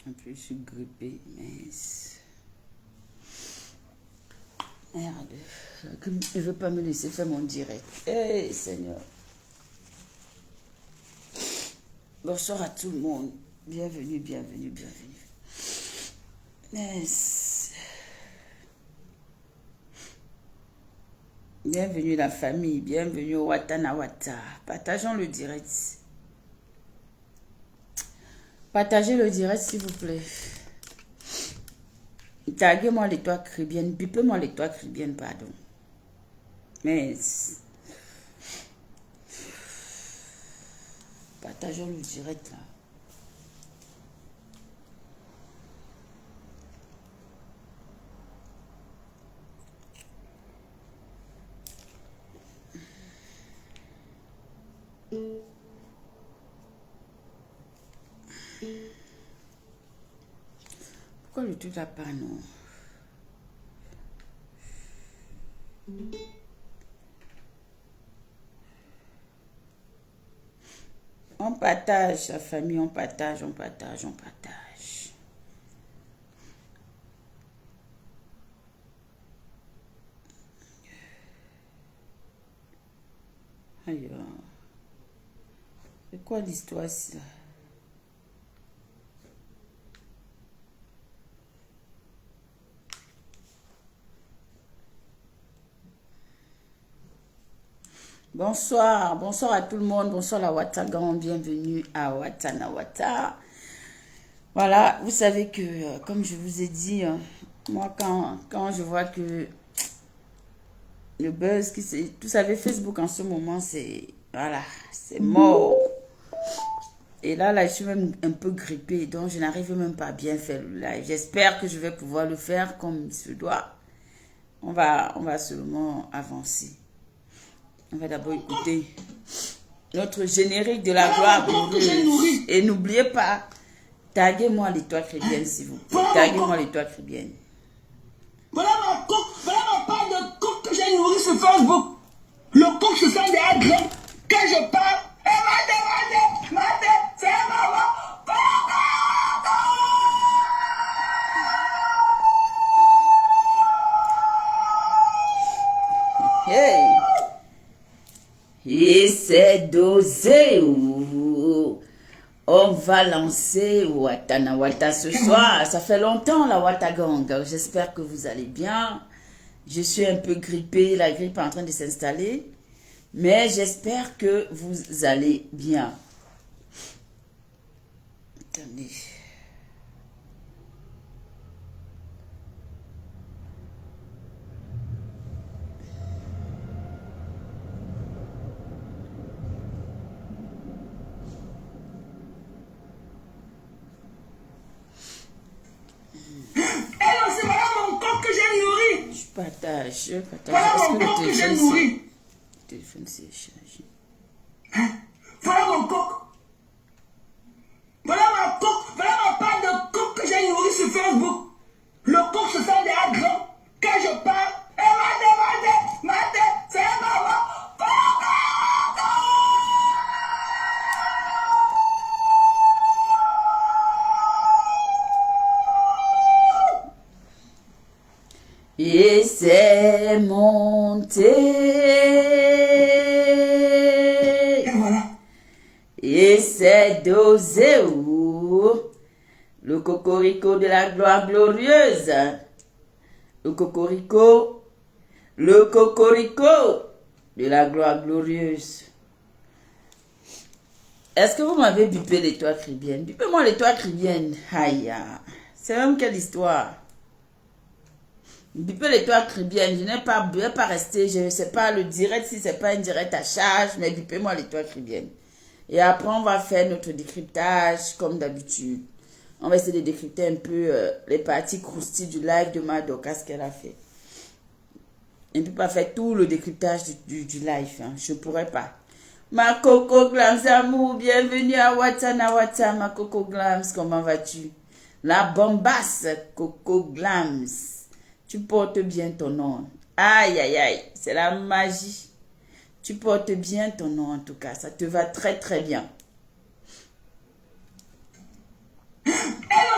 Un peu, je suis grippée, mais... Merde, je ne veux pas me laisser faire mon direct. Hey, Seigneur. Bonsoir à tout le monde. Bienvenue, bienvenue, bienvenue. Yes. Bienvenue la famille, bienvenue au Watanawata. Partageons le direct. Partagez le direct s'il vous plaît. Taguez-moi l'étoile caribéenne, bipez-moi l'étoile caribéenne, pardon. Mais partageons le direct là. Pourquoi le truc là pas non? On partage, la famille, on partage, on partage, on partage. Ailleurs. C'est quoi l'histoire ça? Bonsoir, bonsoir à tout le monde, bonsoir la Watagan, bienvenue à Watanawata. Voilà, vous savez que, comme je vous ai dit, moi quand je vois que le buzz, vous savez, Facebook en ce moment, c'est, voilà, c'est mort. Et là, je suis même un peu grippée, donc je n'arrive même pas à bien faire le live. J'espère que je vais pouvoir le faire comme il se doit. On va seulement avancer. On va d'abord écouter notre générique de la gloire glorieuse. Et n'oubliez pas, taguez-moi l'étoile chrétienne, s'il vous plaît. Taguez-moi l'étoile chrétienne. Voilà ma part de coq que j'ai nourri sur Facebook. Le coq se sent derrière grand. Quand je parle, c'est maman. Hey! Et c'est dosé. On va lancer Watanawata ce soir. Ça fait longtemps la Watagang. J'espère que vous allez bien. Je suis un peu grippée. La grippe est en train de s'installer. Mais j'espère que vous allez bien. Attendez. C'est voilà mon coq que j'ai nourri. Je partage. Voilà Est-ce mon que coq que j'ai nourri. le téléphone s'est chargé? Voilà mon coq. Voilà ma part de coq que j'ai nourri sur Facebook. Le coq se sent derrière grand. Quand je parle, c'est maman. Et c'est monté. Et voilà. Et c'est dosé. Le cocorico de la gloire glorieuse. Le cocorico de la gloire glorieuse. Est-ce que vous m'avez bipé l'étoile chrétienne? Bipez-moi l'étoile chrétienne. Aïe. C'est même quelle histoire? Bipez l'étoile caribéenne. Je n'ai pas, resté. Je ne sais pas le direct si c'est pas un direct à charge, mais bipez-moi l'étoile caribéenne. Et après, on va faire notre décryptage comme d'habitude. On va essayer de décrypter un peu les parties croustilles du live de ma Dorcas qu'elle a fait. Je ne peux pas faire tout le décryptage du live. Hein. Je ne pourrais pas. Ma Coco Glams amour, bienvenue à Watana Wata. Ma Coco Glams, comment vas-tu? La bombasse Coco Glams. Tu portes bien ton nom. Aïe, aïe, aïe. C'est la magie. Tu portes bien ton nom en tout cas. Ça te va très, très bien. Eh non,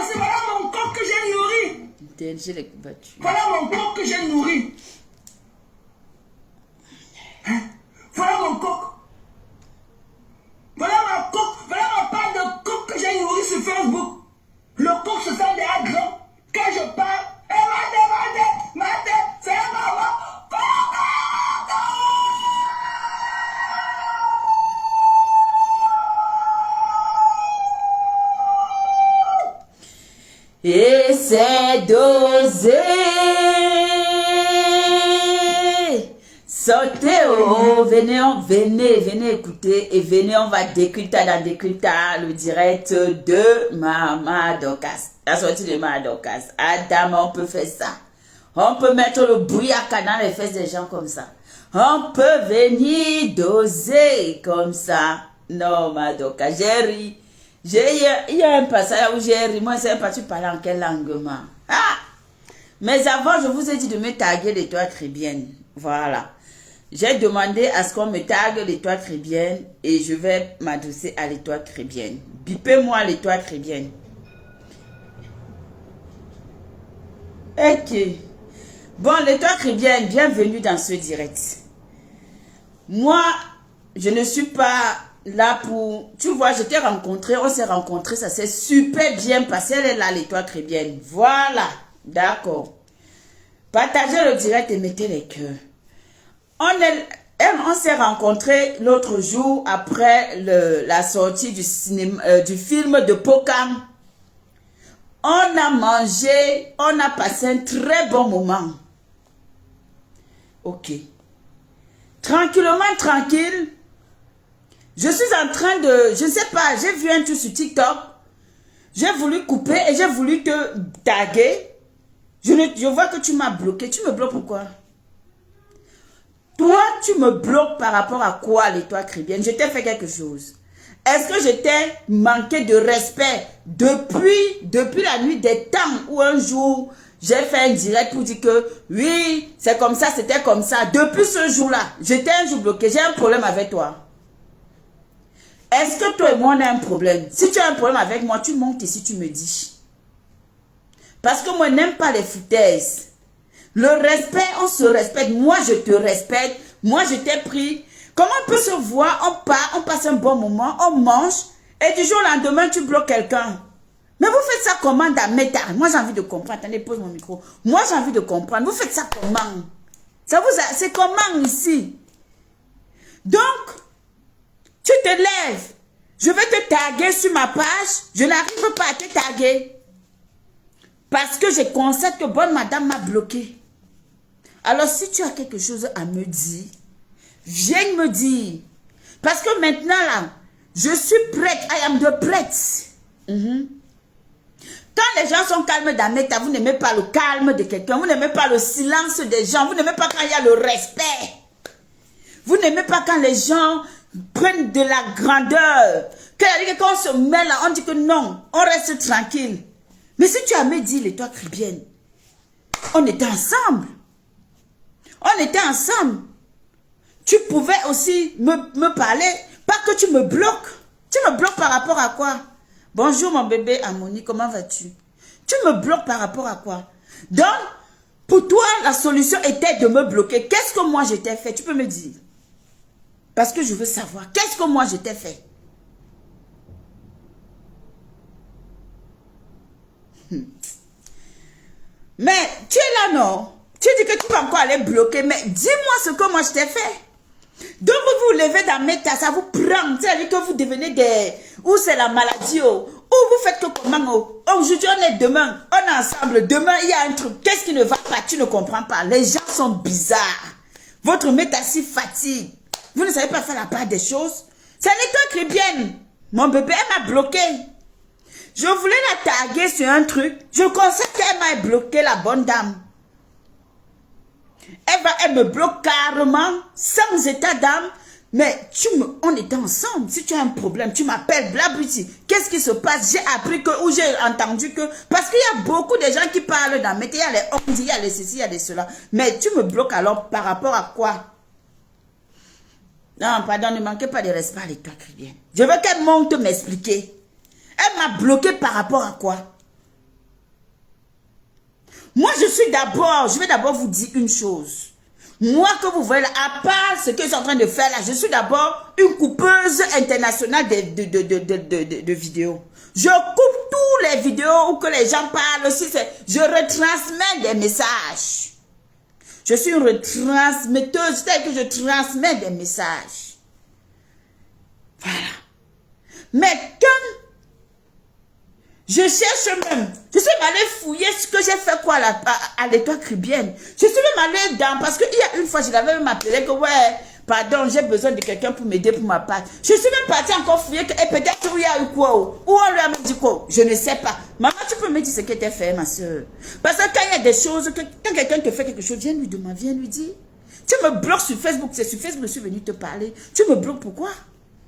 c'est voilà mon coq que j'ai nourri. DLG les battus. Voilà mon coq que j'ai nourri. Hein? Voilà mon coq. Voilà ma coq. Voilà ma part de coq que j'ai nourri sur Facebook. Le coq se sent déjà grand. Quand je parle, mate, c'est maman. Et c'est dosé. Sortez, oh, venez écouter et venez, on va décrypter dans le direct de Mama Dorcas. La sortie de Mama Dorcas. Adam, on peut faire ça. On peut mettre le bouillaka dans les fesses des gens comme ça. On peut venir doser comme ça. Non, Mama Dorcas, j'ai ri. Il y a un passage où j'ai ri. Moi, je ne sais pas, tu parles en quelle langue, ma. Ah! Mais avant, je vous ai dit de me taguer l'étoile caribéenne. Voilà. J'ai demandé à ce qu'on me tague l'étoile caribéenne et je vais m'adresser à l'étoile caribéenne. Bipez-moi l'étoile caribéenne. Ok. Bon, l'étoile caribéenne, bienvenue dans ce direct. Moi, je ne suis pas là pour... Tu vois, je t'ai rencontré, on s'est rencontré, ça s'est super bien passé. Elle est là, l'étoile caribéenne. Voilà. D'accord. Partagez le direct et mettez les cœurs. On s'est rencontrés l'autre jour après la sortie du film de Pokam. On a mangé, on a passé un très bon moment. Ok. Tranquillement, tranquille. Je suis en train de, je ne sais pas, j'ai vu un truc sur TikTok. J'ai voulu couper et j'ai voulu te taguer. Je vois que tu m'as bloqué. Tu me bloques pourquoi? Toi, tu me bloques par rapport à quoi, l'étoile caribéenne? Je t'ai fait quelque chose. Est-ce que je t'ai manqué de respect depuis la nuit des temps où un jour, j'ai fait un direct pour dire que oui, c'est comme ça, c'était comme ça. Depuis ce jour-là, j'étais un jour bloqué. J'ai un problème avec toi. Est-ce que toi et moi, on a un problème? Si tu as un problème avec moi, tu montes ici, tu me dis. Parce que moi, je n'aime pas les foutaises. Le respect, on se respecte. Moi, je te respecte. Moi, je t'ai pris. Comment on peut se voir, on part, on passe un bon moment, on mange, et du jour au lendemain, tu bloques quelqu'un. Mais vous faites ça comment dans Meta? Moi, j'ai envie de comprendre. Attendez, pose mon micro. Moi, j'ai envie de comprendre. Vous faites ça comment? C'est comment ici? Donc, tu te lèves. Je vais te taguer sur ma page. Je n'arrive pas à te taguer. Parce que je constate que bonne madame m'a bloqué. Alors, si tu as quelque chose à me dire, viens me dire. Parce que maintenant, là, je suis prête. I am the prête. Quand les gens sont calmes dans Meta, vous n'aimez pas le calme de quelqu'un. Vous n'aimez pas le silence des gens. Vous n'aimez pas quand il y a le respect. Vous n'aimez pas quand les gens prennent de la grandeur. Quand on se met là, on dit que non, on reste tranquille. Mais si tu as me dit l'étoile caribéenne, on était ensemble. On était ensemble. Tu pouvais aussi me parler, pas que tu me bloques. Tu me bloques par rapport à quoi? Bonjour mon bébé Amoni, comment vas-tu? Tu me bloques par rapport à quoi? Donc, pour toi, la solution était de me bloquer. Qu'est-ce que moi je t'ai fait? Tu peux me dire? Parce que je veux savoir. Qu'est-ce que moi je t'ai fait? Mais tu es là, non? Tu dis que tu vas encore aller bloquer. Mais dis-moi ce que moi je t'ai fait. Donc vous vous levez dans Meta, ça vous prend. C'est-à-dire que vous devenez des... Ou c'est la maladie. Oh. Ou vous faites que comment? Oh, aujourd'hui, on est demain. On est ensemble. Demain, il y a un truc. Qu'est-ce qui ne va pas? Tu ne comprends pas. Les gens sont bizarres. Votre métassie fatigue. Vous ne savez pas faire la part des choses. C'est l'étoile chrétienne. Mon bébé, elle m'a bloqué. Je voulais la taguer sur un truc. Je constate qu'elle m'a bloqué, la bonne dame. Elle me bloque carrément, sans état d'âme. Mais on était ensemble. Si tu as un problème, tu m'appelles, blabluti. Qu'est-ce qui se passe? J'ai appris que, ou j'ai entendu que, parce qu'il y a beaucoup de gens qui parlent dans métier, il y a les on dit, il y a les ceci, il y a les cela. Mais tu me bloques alors par rapport à quoi? Non, pardon, ne manquez pas de respect à l'étoile chrétienne. Je veux qu'elle monte m'expliquer. Elle m'a bloqué par rapport à quoi? Moi, je vais d'abord vous dire une chose. Moi, que vous voyez là, à part ce que je suis en train de faire là, je suis d'abord une coupeuse internationale de vidéos. Je coupe tous les vidéos où que les gens parlent aussi. Je retransmets des messages. Je suis une retransmetteuse, c'est-à-dire que je transmets des messages. Voilà. Mais quand je cherche même. Je suis allée fouiller ce que j'ai fait quoi à l'étoile chrétienne. Je suis même allée dans, parce qu'il y a une fois, je l'avais même appelé que ouais, pardon, j'ai besoin de quelqu'un pour m'aider pour ma part. Je suis même partie encore fouiller que, et peut-être qu'il y a eu quoi, ou on lui a même dit quoi, je ne sais pas. Maman, tu peux me dire ce que tu as fait, ma soeur. Parce que quand il y a des choses, quand quelqu'un te fait quelque chose, viens lui demander, viens lui dire. Tu me bloques sur Facebook, c'est sur Facebook que je suis venue te parler. Tu me bloques pourquoi?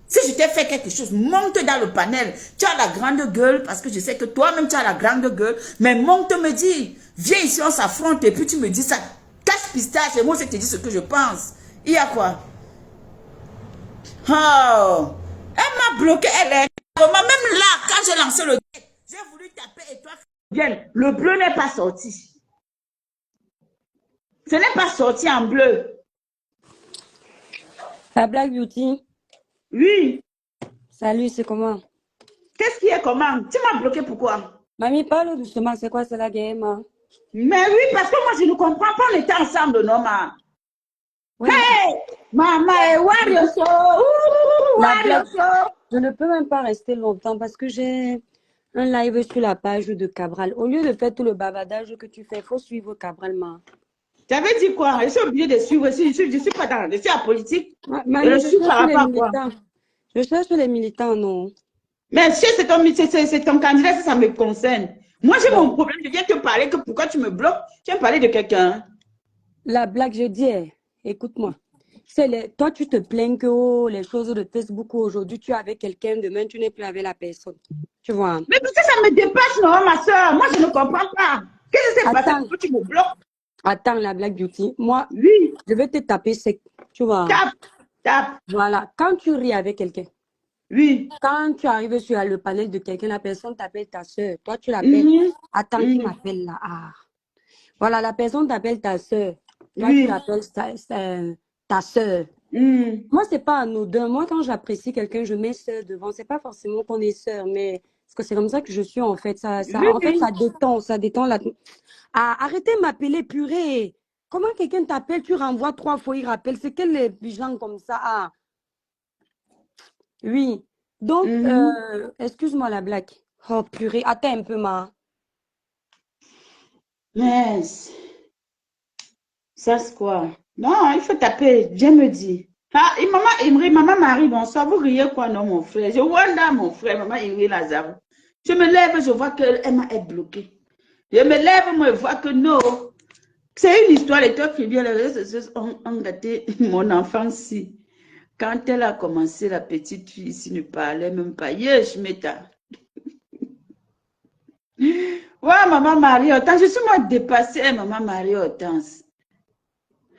Si je t'ai fait quelque chose, monte dans le panel. Tu as la grande gueule, parce que je sais que toi-même tu as la grande gueule. Mais monte me dis, viens ici, on s'affronte, et puis tu me dis ça. Cache pistache, et moi je te dis ce que je pense. Il y a quoi? Oh, elle m'a bloqué, elle est. Même là, quand j'ai lancé le j'ai voulu taper et toi, bien, le bleu n'est pas sorti. Ce n'est pas sorti en bleu. La Black Beauty, Oui. salut, c'est comment? Qu'est-ce qui est comment? Tu m'as bloqué pourquoi? Mamie, parle doucement, c'est quoi, c'est la game? Hein? Mais oui, parce que moi je ne comprends pas, on était ensemble, non, ma. Oui, Hey! Maman, Warioso! la Black, Warioso! je ne peux même pas rester longtemps parce que j'ai un live sur la page de Cabral. Au lieu de faire tout le bavardage que tu fais, il faut suivre Cabral, ma. J'avais dit quoi? Je suis obligée de suivre. Je suis pas dans. Je suis à politique. Je Mamie, je suis cherche par les rapport à quoi? militants. Je cherche les militants, non. Mais si c'est ton candidat, ça me concerne. Moi, j'ai mon Bon, problème. Je viens te parler que pourquoi tu me bloques? Tu viens me parler de quelqu'un. la blague, je dis, écoute-moi. Toi, tu te plains que oh, les choses de Facebook, aujourd'hui, tu es avec quelqu'un, demain, tu n'es plus avec la personne. Tu vois? Mais parce que ça me dépasse, non, ma soeur. Moi, je ne comprends pas. Qu'est-ce qui s'est passé Attends, pour que tu me bloques? attends, la Black Beauty. Moi, Oui. je vais te taper sec. Tu vois? Tape. Tape. Voilà. Quand tu ris avec quelqu'un, Oui. quand tu arrives sur le panel de quelqu'un, la personne t'appelle ta soeur. Toi, tu l'appelles. Mhm. Attends, qui Mhm. m'appelle là? Ah. Voilà, la personne t'appelle ta soeur. Toi, tu Oui. l'appelles ta soeur. Mhm. Moi, c'est pas anodin. Moi, quand j'apprécie quelqu'un, je mets soeur devant. C'est pas forcément qu'on est soeur, mais parce que c'est comme ça que je suis en fait. En fait, Oui. ça détend la. Ah, arrêtez de m'appeler purée. Comment quelqu'un t'appelle, tu renvoies 3 fois, il rappelle. C'est quel gens comme ça? Ah, oui. Donc, Mhm. excuse-moi la blague. Oh purée, attends un peu, ma. Mais ça, c'est quoi? Non, il faut taper. Dieu me dit. Ah, et maman Imri, maman Marie, bonsoir. Vous riez quoi, non, mon frère? Je vois là, mon frère, maman Imri Lazare. Je me lève, je vois qu'elle est bloquée. Je me lève, je vois que non. C'est une histoire, les trucs qui viennent, les réseaux sociaux ont gâté mon enfance. Si. Quand elle a commencé, la petite fille ici ne parlait même pas. Yesh, meta. Ouais, maman Marie, Hortense, je suis moi dépassée, maman Marie, Hortense.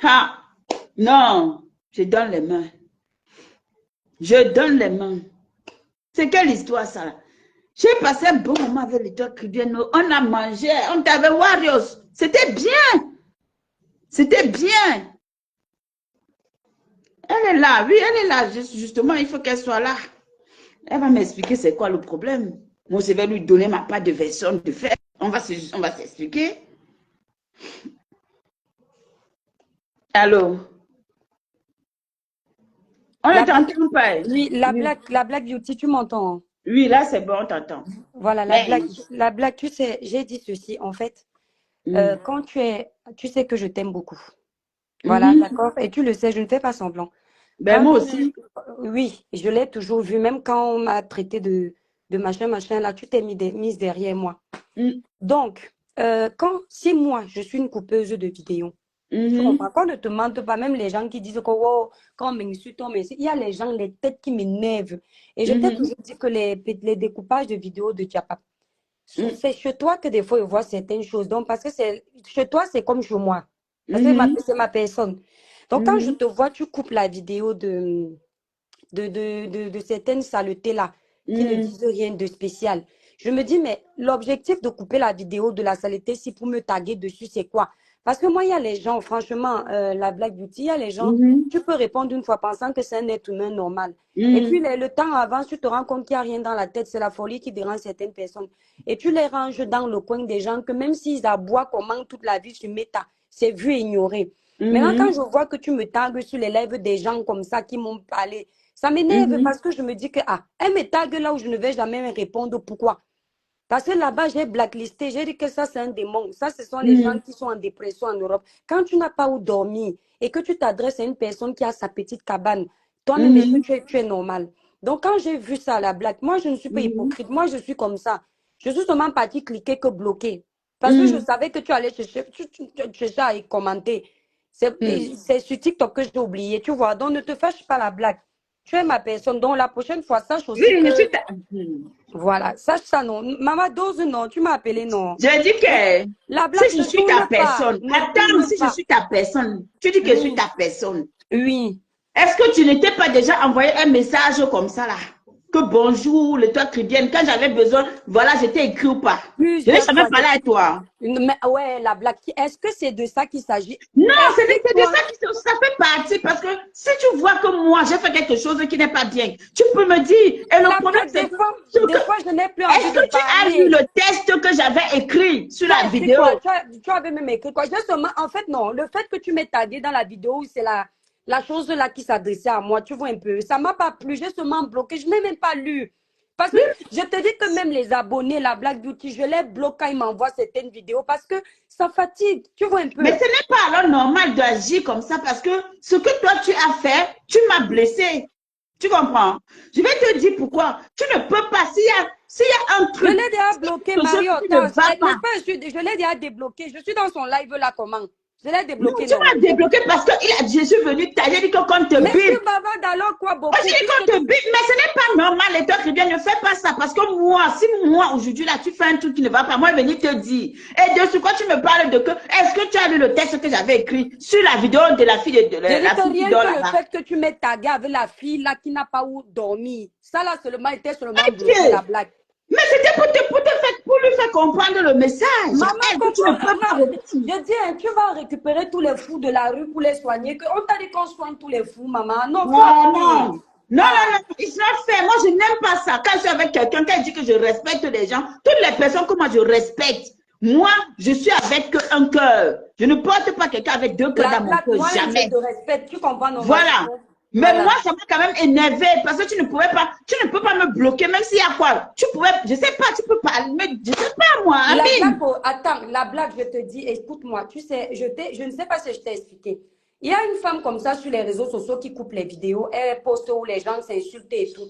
Ah, non, je donne les mains. Je donne les mains. C'est quelle histoire ça? J'ai passé un bon moment avec les deux Cribiano. On a mangé, on avait Warriors. C'était bien. C'était bien. Elle est là, oui, elle est là. Justement, il faut qu'elle soit là. Elle va m'expliquer c'est quoi le problème. Moi, je vais lui donner ma part de version de fait. On va s'expliquer. Allô? On ne La blague, t'entend pas. oui, Oui. la blague beauty, tu m'entends? Oui, là, c'est bon, on t'entend. Voilà, Mais, la blague, tu sais, j'ai dit ceci, en fait, quand tu sais que je t'aime beaucoup. Voilà, mhm. d'accord? Et tu le sais, je ne fais pas semblant. Ben, Quand moi tu... aussi. Oui, je l'ai toujours vu, même quand on m'a traité de machin, machin, là, tu t'es mise derrière moi. Mm, Donc, si moi, je suis une coupeuse de vidéos, tu mhm, comprends? Qu'on ne te mente pas, même les gens qui disent que oh, quand on m'insulte, on m'insulte, il y a les gens, les têtes qui m'énervent. Et je t'ai mhm, toujours dit que les découpages de vidéos de Diapap, mm, c'est chez toi que des fois, je vois certaines choses. Donc, parce que c'est chez toi, c'est comme chez moi. Parce que mhm, c'est ma personne. Donc, quand je mhm, te vois, tu coupes la vidéo de certaines saletés-là qui ne mhm, disent rien de spécial. Je me dis, mais l'objectif de couper la vidéo de la saleté, si pour me taguer dessus, c'est quoi? Parce que moi, il y a les gens, franchement, la Black Beauty, il y a les gens, mhm, tu peux répondre une fois pensant que c'est un être humain normal. Et puis, mhm, le temps avance, tu te rends compte qu'il n'y a rien dans la tête, c'est la folie qui dérange certaines personnes. Et tu les ranges dans le coin des gens que même s'ils aboient comment toute la vie sur Meta, c'est vu et ignoré. Maintenant, quand mhm, je vois que tu me tagues sur les lèvres des gens comme ça qui m'ont parlé, ça m'énerve mhm, parce que je me dis que, ah, elle me tague là où je ne vais jamais me répondre. Pourquoi? Parce que là-bas, j'ai blacklisté. J'ai dit que ça, c'est un démon. Ça, ce sont les gens mhm, qui sont en dépression en Europe. Quand tu n'as pas où dormir et que tu t'adresses à une personne qui a sa petite cabane, toi-même, est-ce que mhm, tu es normal? Donc, quand j'ai vu ça, la blague, moi, je ne suis pas mhm, hypocrite. Moi, je suis comme ça. Je suis seulement partie cliquer que bloquer. Parce que je mhm, savais que tu allais chercher, tu cherchais à y commenter. mhm. C'est sur TikTok que j'ai oublié, tu vois. Donc, ne te fâche pas la blague. Tu es ma personne. Donc, la prochaine fois, sache Oui, aussi je que, suis voilà, sache ça, non. Maman Dose, non. Tu m'as appelé, non. je dis Donc, que la si blague je ne suis ta tourne pas. personne, Ne attends, tourne si je pas. suis ta personne, tu dis que je suis Oui, ta personne. oui. Est-ce que tu n'étais pas déjà envoyé un message comme ça là? Que bonjour, le toi bien. Quand j'avais besoin, voilà, j'étais écrit ou pas. Je n'ai Plusieurs jamais fois. parlé à toi. Mais ouais, la blague. Est-ce que c'est de ça qu'il s'agit? Non, c'est de Explique-moi. ça qui ça fait partie parce que si tu vois que moi j'ai fait quelque chose qui n'est pas bien, tu peux me dire. Et le La problème blague, c'est que, ce des que fois, je n'ai plus envie est-ce de que tu as lu parler. le texte que j'avais écrit sur Tu as la écrit quoi? vidéo? Tu avais même écrit quoi? Justement, en fait, non. Le fait que tu m'aies tagué dans la vidéo, c'est la chose là qui s'adressait à moi. Tu vois un peu. Ça m'a pas plu. J'ai seulement bloqué. Je n'ai même pas lu. Parce que je te dis que même les abonnés, la Black Beauty, je les bloque quand ils m'envoient certaines vidéos parce que ça fatigue. Tu vois un Mais peu. ce n'est pas alors normal d'agir comme ça parce que ce que toi tu as fait, tu m'as blessé. Tu comprends? Je vais te dire pourquoi. Tu ne peux pas, s'il y a un Je truc, l'ai déjà s'il y bloqué, a quelque chose Mario. qui ne va N'est-ce pas, pas? Je l'ai déjà débloqué. Je suis dans son live là, comment? Je l'ai non, débloqué, tu non. m'as débloqué parce que je suis venu t'aider, dit que quand te Monsieur bip. Bavard, alors quoi, Moi, je beaucoup, dis qu'on puisque te bip, mais ce n'est pas normal, les toi, bien, ne fais pas ça parce que moi, si moi, aujourd'hui, là, tu fais un truc qui ne va pas, moi, je vais venir te dire. Et de ce quoi tu me parles de que, est-ce que tu as lu le texte que j'avais écrit sur la vidéo de la fille, je dis la que fille qui rien dort que le là-bas? fait que tu m'aies tagué avec la fille là qui n'a pas où dormir, ça là seulement était seulement bloqué Ok. la blague. Mais c'était pour lui faire comprendre le message à Maman elle que tu ne comprend, peux pas non, reprendre. je dis, hein, tu vas récupérer tous les fous de la rue pour les soigner. On t'a dit qu'on soigne tous les fous, maman. Non, faut Non, arrêter. non. Non, non, Ah, non, it's not fair. Moi, je n'aime pas ça. Quand je suis avec quelqu'un, quand je dis que je respecte les gens, toutes les personnes que moi je respecte, moi, je suis avec un cœur. Je ne porte pas quelqu'un avec deux cœurs la dans mon blague, cœur, moi-même, je jamais. te respecte. Tu comprends Voilà. normalement. Mais moi, Voilà. ça m'a quand même énervé parce que tu ne peux pas me bloquer, même s'il y a quoi. Tu pourrais, je sais pas, tu peux pas, mais je sais pas, moi, La blague, Amine. attends, la blague, je te dis, écoute-moi, tu sais, je ne sais pas si je t'ai expliqué. Il y a une femme comme ça sur les réseaux sociaux qui coupe les vidéos, elle poste où les gens s'insultent et tout.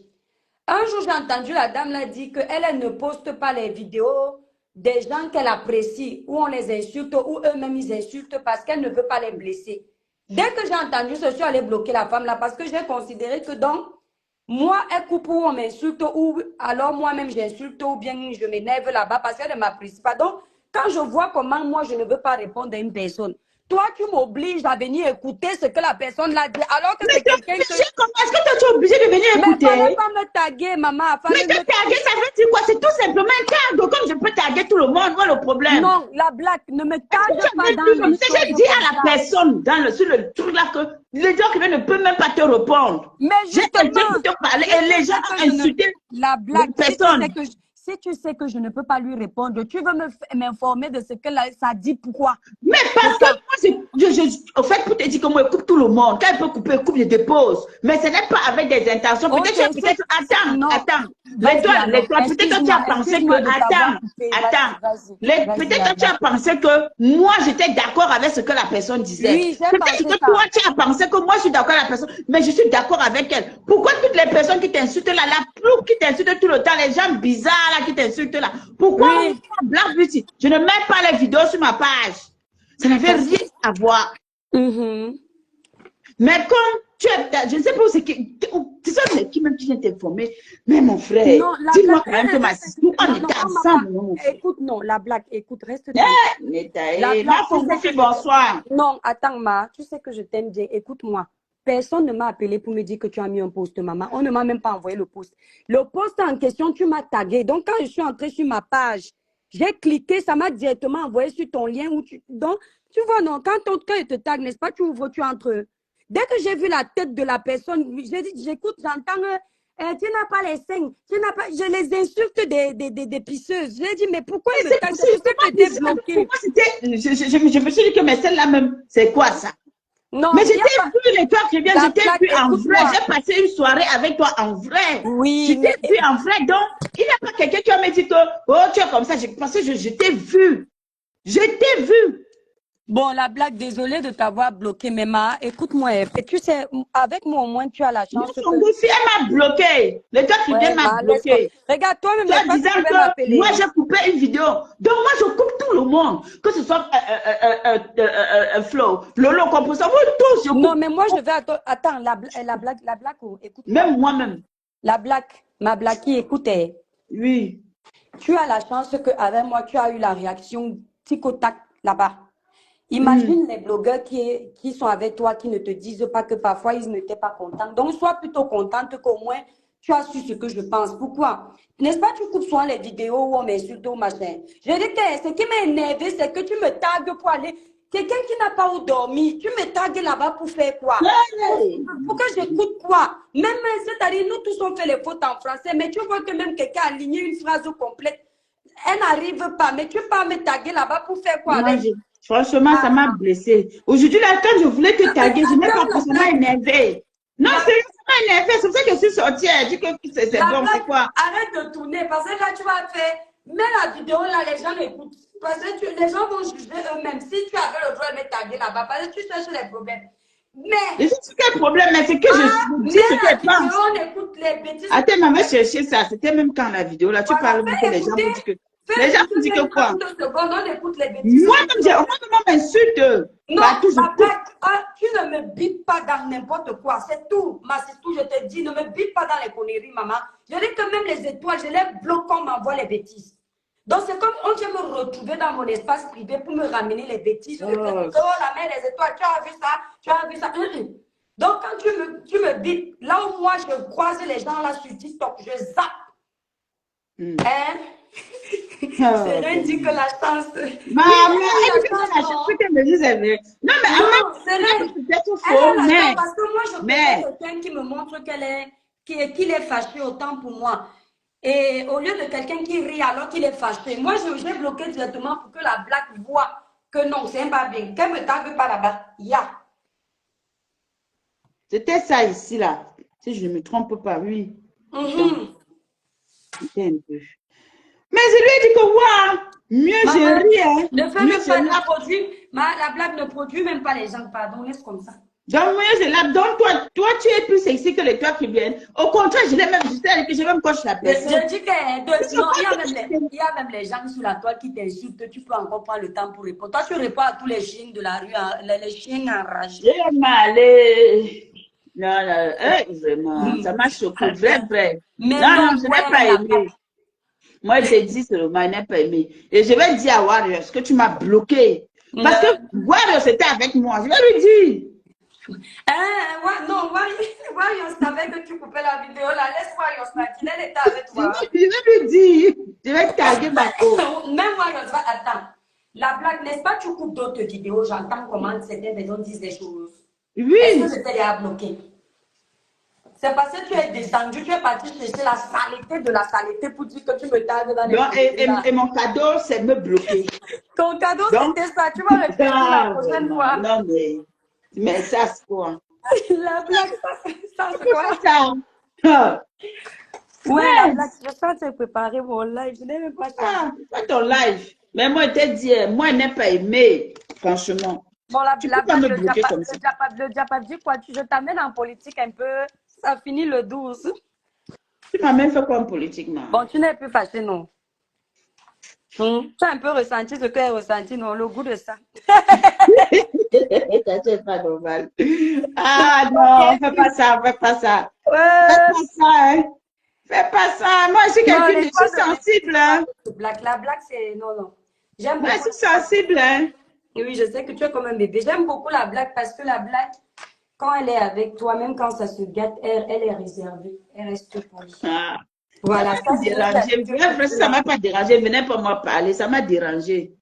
Un jour, j'ai entendu la dame là dire qu'elle elle ne poste pas les vidéos des gens qu'elle apprécie, où on les insulte, ou eux-mêmes ils insultent parce qu'elle ne veut pas les blesser. Dès que j'ai entendu ce, je suis allée bloquer la femme là parce que j'ai considéré que donc, moi, elle coupe où on m'insulte, ou alors moi-même j'insulte, ou bien je m'énerve là-bas parce qu'elle ne m'apprécie pas. Donc, quand je vois comment moi je ne veux pas répondre à une personne, toi tu m'obliges à venir écouter ce que la personne l'a dit, alors que Mais c'est tu es quelqu'un que... obligé, est-ce que tu es obligé de venir Mais fallait écouter? pas me taguer, maman. Mais Fallait te me... taguer, ça veut dire quoi? C'est tout simplement un tag. Comme je peux taguer tout le monde, voilà le problème. Non, la blague, ne me Est-ce que tague tu pas avais vu dans comme les ça? choses J'ai dit comme à la ça. personne sur le truc là que les gens qui ne peuvent même pas te répondre. Mais J'ai quelqu'un justement, qui te parlait si et tu les gens sais que ont je ne... insulté La la blague, personne. si tu sais que je ne peux pas lui répondre, tu veux m'informer de ce que ça dit, pourquoi? Mais C'est parce que ça. moi, Au fait, pour te dire que moi, je coupe tout le monde. Quand elle peut couper, coupe, je dépose. Mais ce n'est pas avec des intentions. Ok, non. Attends. Vas-y, alors. Peut-être que tu as pensé que, Excuse-moi de t'avoir coupé. peut-être que tu as pensé que moi, j'étais d'accord avec ce que la personne disait. Oui, j'ai Peut-être pensé que ça. toi, tu as pensé que moi, je suis d'accord avec la personne, mais je suis d'accord avec elle. Pourquoi toutes les personnes qui t'insultent là, la plouc qui t'insultent tout le temps, les gens bizarres là qui t'insultent là, pourquoi Oui. Black Beauty, je ne mets pas les vidéos sur ma page? Ça n'avait rien à voir. Mhm. Mais comme tu es, je ne sais pas où c'est qui, tu sais qui même qui vient t'informer. Mais mon frère, Non, la dis-moi blague. quand même que ma sister, on Non, était on m'a ensemble, pas. mon frère. Écoute, non, la blague, écoute, reste Eh, tranquille. Neta, La blague, ma tu sais Fongofi, que bonsoir. Non, attends, Ma, tu sais que je t'aime bien. Écoute-moi. Personne ne m'a appelé pour me dire que tu as mis un post, maman. On ne m'a même pas envoyé le post. Le post en question, tu m'as tagué. Donc, quand je suis entrée sur ma page, j'ai cliqué, ça m'a directement envoyé sur ton lien. Donc, tu vois, non, quand il te tague, n'est-ce pas, tu ouvres, tu entres. Dès que j'ai vu la tête de la personne, j'ai dit, j'écoute, j'entends, tu n'as pas les seins, tu n'as pas, je les insulte des pisseuses. J'ai dit, mais pourquoi ils me C'est taguent? C'est pour ça que j'étais bloquée. pour moi, c'était, je me suis dit que, mais celle-là même, c'est quoi ça? Non, Mais il n'y a j'étais pas. vu les toi qui viennent, La j'étais blague, vu en vrai. écoute-moi. J'ai passé une soirée avec toi en vrai. Oui, J'étais mais vu en vrai. Donc, il n'y a pas quelqu'un qui va me dire que, oh, tu es comme ça. Parce que je t'ai vu. Je t'ai vu. bon, la blague, désolée de t'avoir bloqué, mais écoute-moi, et tu sais, avec moi au moins tu as la Moi, chance que. son dossier m'a bloqué. Le toi qui vient Ouais, m'a laisse comme. bloqué. Regarde, toi-même, Toi n'est-ce pas, tu disant pouvais que moi, m'appeler. j'ai coupé une vidéo. Donc, moi, je coupe tout le monde. Que ce soit Flo, Lolo, Composant, moi, tous, je Non, coupe. mais moi, je vais. Attends, la blague, oh, écoute-moi. Même moi-même. La blague, ma blague qui écoutait. Oui. Tu as la chance qu'avec moi, tu as eu la réaction tic au tac là-bas. Mm. Imagine les blogueurs qui sont avec toi, qui ne te disent pas que parfois ils n'étaient pas contents. Donc, sois plutôt contente qu'au moins tu as su ce que je pense. Pourquoi? N'est-ce pas, tu coupes souvent les vidéos où on m'insulte ou machin. Je dis que ce qui m'a énervé, c'est que tu me tagues pour aller. Quelqu'un qui n'a pas où dormir, tu me tagues là-bas pour faire quoi? Hey. Pour que j'écoute quoi? Même, c'est-à-dire, nous tous on fait les fautes en français, mais tu vois que même quelqu'un a aligné une phrase complète, elle n'arrive pas, mais tu peux me taguer là-bas pour faire quoi Moi, avec? franchement, ça m'a blessé. Aujourd'hui, là, quand je voulais te taguer, je n'ai pas Attends, pu, ça m'a énervé. Non, la, c'est ça m'a énervé. C'est pour ça que je suis sortie. Elle dit que c'est la bon, c'est blague, quoi? arrête de tourner parce que là, tu vas faire, mets la vidéo là, les gens l'écoutent. Parce que les gens vont juger eux-mêmes. Si tu avais le droit de me taguer là-bas, parce que tu cherches les problèmes. Je Mais, sais quel problème, mais c'est que je dis mets ce la qu'elle vidéo, pense. on écoute les bêtises. Attends, maman, chercher ça. C'était même quand la vidéo, là, tu Voilà, parles beaucoup, fais les gens écouter, vont dire que. fais Les gens vont écouter dire que même quoi? 30 secondes, on écoute les bêtises. Moi-même, moi, m'insulte. Non, Partout, je la coupe. blague, tu ne me bipes pas dans n'importe quoi. C'est tout. C'est tout, je te dis. Ne me bipes pas dans les conneries, maman. Je dis que même les étoiles, je les bloque quand on m'envoie les bêtises. Donc, c'est comme on vient me retrouver dans mon espace privé pour me ramener les bêtises. Oh, la mère des étoiles, tu as vu ça, tu as vu ça. Donc, quand tu me bipes, là où moi, je croise les gens là sur TikTok, je zappe. Hein? C'est rien dit que la chance. Maman, Elle a elle la dit que chance, la non? chance qu'elle me dise est vraie. Non, mais en Non, c'est même vrai. temps, c'est peut-être Elle a faux, la chance mais, parce que moi, je connais quelqu'un qui me montre qu'il est fâché autant pour moi. Et au lieu de quelqu'un qui rit alors qu'il est fâché, moi, j'ai bloqué directement pour que la blague voit que non, c'est pas bien. Qu'elle me tague pas là-bas. c'était ça ici, là. Si je ne me trompe pas, oui. C'était un peu. Mais je lui ai dit que, waouh, mieux Maman, je ris, hein. ne fais Mieux même je pas, ne lappe. produit, la blague ne produit même pas les gens, pardon, laisse comme ça. Donc, mieux je lappe. Donc, toi, tu es plus sexy que les toi qui viennent. Au contraire, je l'ai même, je même coche la personne. Je dis que non, il y a même les gens sur la toile qui t'insultent. Tu peux encore prendre le temps pour répondre. Toi, tu réponds à tous les chiens de la rue, les chiens enragés. J'ai malé. Non, non, vraiment, ça m'a choqué, vrai. Mais Non, je n'ai pas aimé. Moi, je t'ai dit seulement, je n'ai pas aimé. Et je vais dire à Warriors que tu m'as bloqué. Parce que Warriors était avec moi. Je vais lui dire. Non, Warriors savait que tu coupais la vidéo là. Laisse Warriors tranquille, elle était avec toi. Je vais lui dire. Je vais taguer ma peau. Même Warriors va attendre. La blague, n'est-ce pas, tu coupes d'autres vidéos, j'entends comment certaines personnes disent des choses. Oui. Est-ce que je t'ai déjà bloqué? C'est parce que tu es descendu, tu es parti chercher la saleté de la saleté pour dire que tu me tagues dans les Et mon cadeau, c'est me bloquer. Ton cadeau, Donc, c'était ça. Tu vas répéter la prochaine vraiment, fois. non, mais ça, c'est quoi? La blague, ça c'est Pourquoi quoi? ça? Ah, Ouais, la mince. blague. Je suis en train de préparer mon live. Je n'ai même pas chargé. Ah, fais ton live. Mais moi, je t'ai dit, moi, je n'ai pas aimé, franchement. Bon, Tu la peux pas blague, me bloquer comme ça. le diapap dit quoi? Je t'amène en politique un peu. Ça finit le 12. Tu m'as même fait quoi en politique, man? Bon, tu n'es plus fâché, non? Tu as un peu ressenti ce que j'ai ressenti, non? Le goût de ça. Ça, c'est pas normal. Ah non, fais pas ça, fais pas ça. Fais Ouais. pas ça, hein. Fais pas ça. Moi, je suis Non, quelqu'un les de... Je fois suis sensible, hein. La blague, c'est. Non, non. J'aime Moi, je beaucoup. suis sensible, hein. Oui, je sais que tu es comme un bébé. J'aime beaucoup la blague parce que la blague, quand elle est avec toi, même quand ça se gâte, elle est réservée. Elle reste polie. Ah. Ça Voilà, m'a ça c'est dérangé. Bref, ça m'a pas dérangé. Venez pas moi parler. Ça m'a dérangé.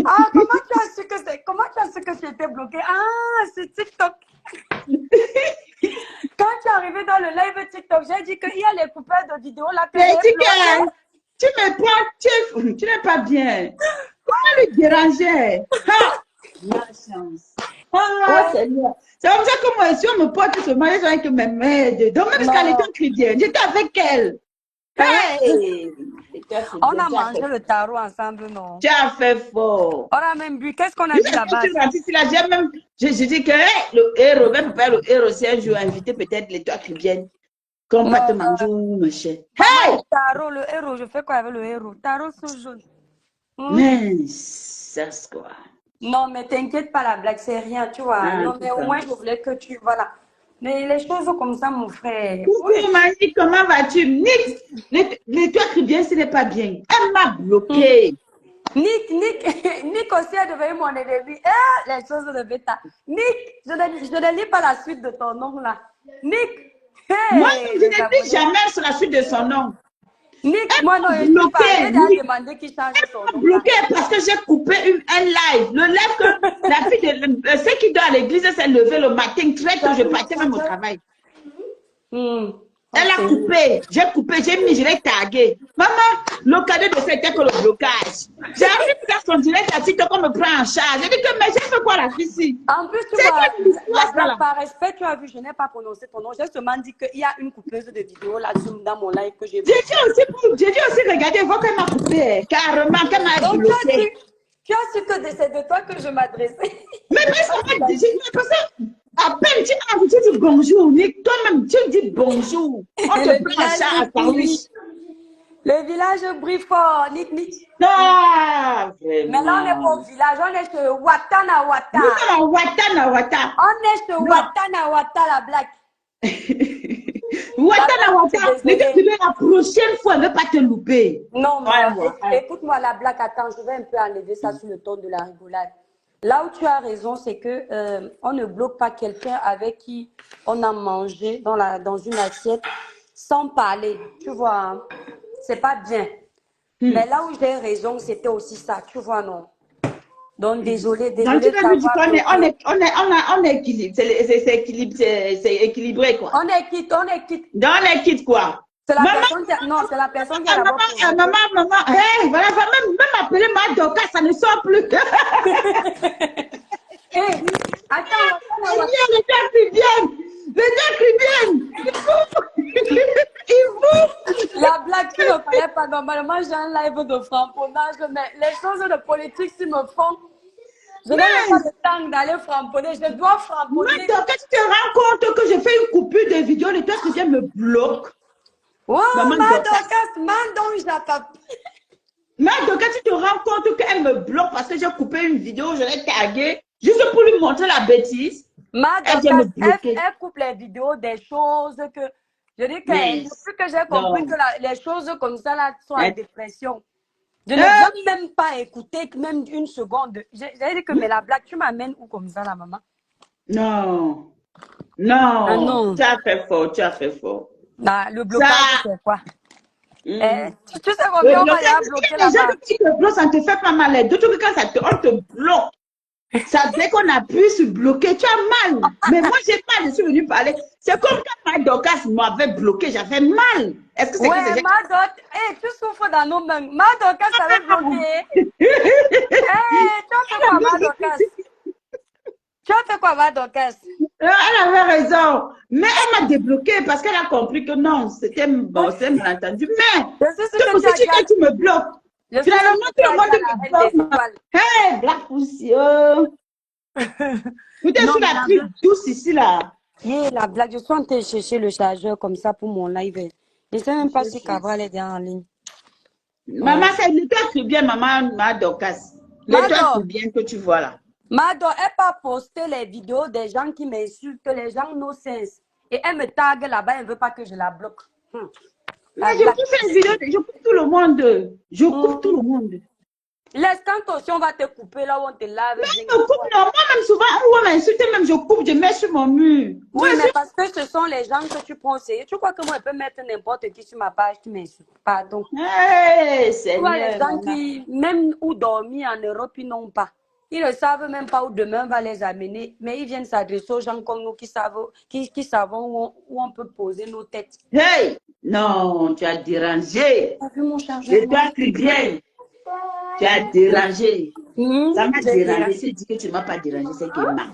Ah, comment tu as su que tu étais bloqué? Ah, c'est TikTok. Quand tu es arrivé dans le live TikTok, j'ai dit qu'il y a les coupeurs de vidéos là que Mais j'ai bloquées. tu me prends, tu n'es pas bien. Comment le déranger? Ah, malchance. Ah, Ouais. Seigneur. C'est comme ça que moi, si on me porte ce mariage avec mes mains dedans, même Non. quand elle était chrétienne, j'étais avec elle. Hey! On a mangé le tarot ensemble, non? Tu as fait fort. On a même bu. Qu'est-ce qu'on a Tu bu sais, là-bas? quand tu rentres ici, là, j'ai même, je dis que hey, le héros, même pas le héros, si un jour invité peut-être les toi chrétiennes, qu'on va te Non, manger ou me cher. maman, Hey! le tarot, le héros, je fais quoi avec le héros? Tarot sous jaune. Mais, ça c'est quoi? Non, mais t'inquiète pas, la blague, c'est rien, tu vois. Ah, Non, mais au putain. moins, je voulais que tu. Voilà. Mais les choses comme ça, mon frère. Coucou, Mani, comment vas-tu? Nick, les toi chrétiens, ce n'est pas bien. Elle m'a bloqué. Nick, Nick aussi est devenu mon ennemi. Ah, les choses de bêta. Nick, je ne lis pas la suite de ton nom là. Nick, Moi, hey, je les ne dis Abonnés. jamais sur la suite de son nom. Nick, moi non, je Elle ne m'a suis pas. bloqué, J'ai déjà Nick. demandé qu'il change son nom là. Bloqué parce que j'ai coupé un live. Le live que la fille de celle qui dort à l'église s'est levée le matin très tôt. Je partais même au travail. Elle a coupé. J'ai mis, je l'ai tagué. Maman, le cadeau de c'était que le blocage. J'arrive faire son direct à TikTok, on me prend en charge. J'ai dit que, mais j'ai fait quoi la fille? En plus, tu C'est vois, quoi l'histoire, ça, là? par respect, tu as vu, je n'ai pas prononcé ton nom. J'ai seulement dit qu'il y a une coupeuse de vidéos là dans mon live que j'ai vu. J'ai dit aussi, regardez, voir qu'elle m'a coupé. Carrément, qu'elle m'a Donc, bloqué. tu as su que c'est de toi que je m'adressais. Mais ça m'a dit, parce que à peine tu dis bonjour, Nick, toi-même, tu dis bonjour. On te prend en charge à sandwich. Le village brille fort, Nick. Ah, vraiment. Mais là, on n'est pas au village, on est chez Watana Wata. Nous sommes à Watana Wata. On est chez Watana Wata, la blague. Watana Wata, la prochaine fois, ne pas te louper. Non, mais écoute-moi la blague, attends, je vais un peu enlever ça sur le ton de la rigolade. Là où tu as raison, c'est que on ne bloque pas quelqu'un avec qui on a mangé dans une assiette sans parler, tu vois. Hein? C'est pas bien. Mais là où j'ai raison, c'était aussi ça, tu vois, non? Donc, désolé. Donc, tu vas me dire qu'on est équilibré, c'est équilibré, quoi. On est quitte. Donc, on est quitte, quoi. C'est la personne qui a, non, c'est la personne qui a d'abord posé. Maman, hey, voilà, même appeler ma Doka, ça ne sort plus. Hey, attends, Les gars qui viennent, ils vont. La blague, tu ne connais pas. Normalement, j'ai un live de frapponnage, mais les choses de politique, s'ils me font, je n'ai pas le temps d'aller frapponner. Je dois frapponner. Mais Doka, tu te rends compte que je fais une coupure de vidéo, les toi qui me bloque. Oh, Doka, tu te rends compte qu'elle me bloque parce que j'ai coupé une vidéo, je l'ai taguée, juste pour lui montrer la bêtise. Elle coupe les vidéos des choses que... Je dis que depuis que j'ai compris que les choses comme ça là sont en dépression. Je ne veux même pas écouter même une seconde. J'ai dit que mais la blague, tu m'amènes où comme ça la maman? Non. Ah, non. Tu as fait fort. Bah, le blocage, c'est quoi? Tu sais combien on va bloquer là-bas? Les gens qui te bloquent, ça ne te fait pas mal. D'autres que quand on te bloque, ça fait qu'on appuie sur bloquer. Tu as mal. Mais moi, j'ai mal. Je suis venue parler. C'est comme quand ma Dorcas m'avait bloqué. J'avais mal. Est-ce que c'est ouais, ma Dorcas, tu souffres dans nos mains. Ma Dorcas t'avait bloqué. tu as fait quoi, ma Dorcas? Tu as fait quoi, ma Dorcas? Elle avait raison. Mais elle m'a débloqué parce qu'elle a compris que non, c'était bon, c'est malentendu. Mais Je suis sûre toi que aussi, tu as dit tu me bloques. je suis sûre Finalement, que tout tu le as dit monde à la me reine des bloque. étoiles. Hé, Black Poussière. Peut-être Non, sur mais la la plus blague. douce ici, là. La blague, je suis en train de chercher le chargeur comme ça pour mon live. Je ne sais même pas si Cabral est déjà en ligne. Maman, c'est le toi qui bien, maman, ma Dorcas. Le toi qui Mado, bien que tu vois là. Mado, elle pas poster les vidéos des gens qui m'insultent, les gens no sense. Et elle me tag là-bas, elle ne veut pas que je la bloque. La Mais je blague. pousse une vidéo, je coupe tout le monde. Je coupe tout Mhm. le monde. Laisse quand aussi on va te couper là où on te lave Mais bien je et coupe, toi. non, moi-même, souvent, on m'insulte, même je coupe, je mets sur mon mur. Oui, Ouais, mais parce que ce sont les gens que tu prends au sérieux. Tu crois que moi, je peux mettre n'importe qui sur ma page qui m'insulte? Pardon. hey, Tu vois, les Seigneur, gens maman. qui, même où dormir en Europe, ils n'ont pas. Ils ne savent même pas où demain va les amener, mais ils viennent s'adresser aux gens comme nous qui savent, qui savons où on peut poser nos têtes. Hey, non, tu as dérangé. Tu as vu mon chargeur, Et moi? toi qui viens, tu as dérangé. Ça m'a J'ai dérangé. dit. Si tu dis que tu ne m'as pas dérangé, c'est qu'il est mal.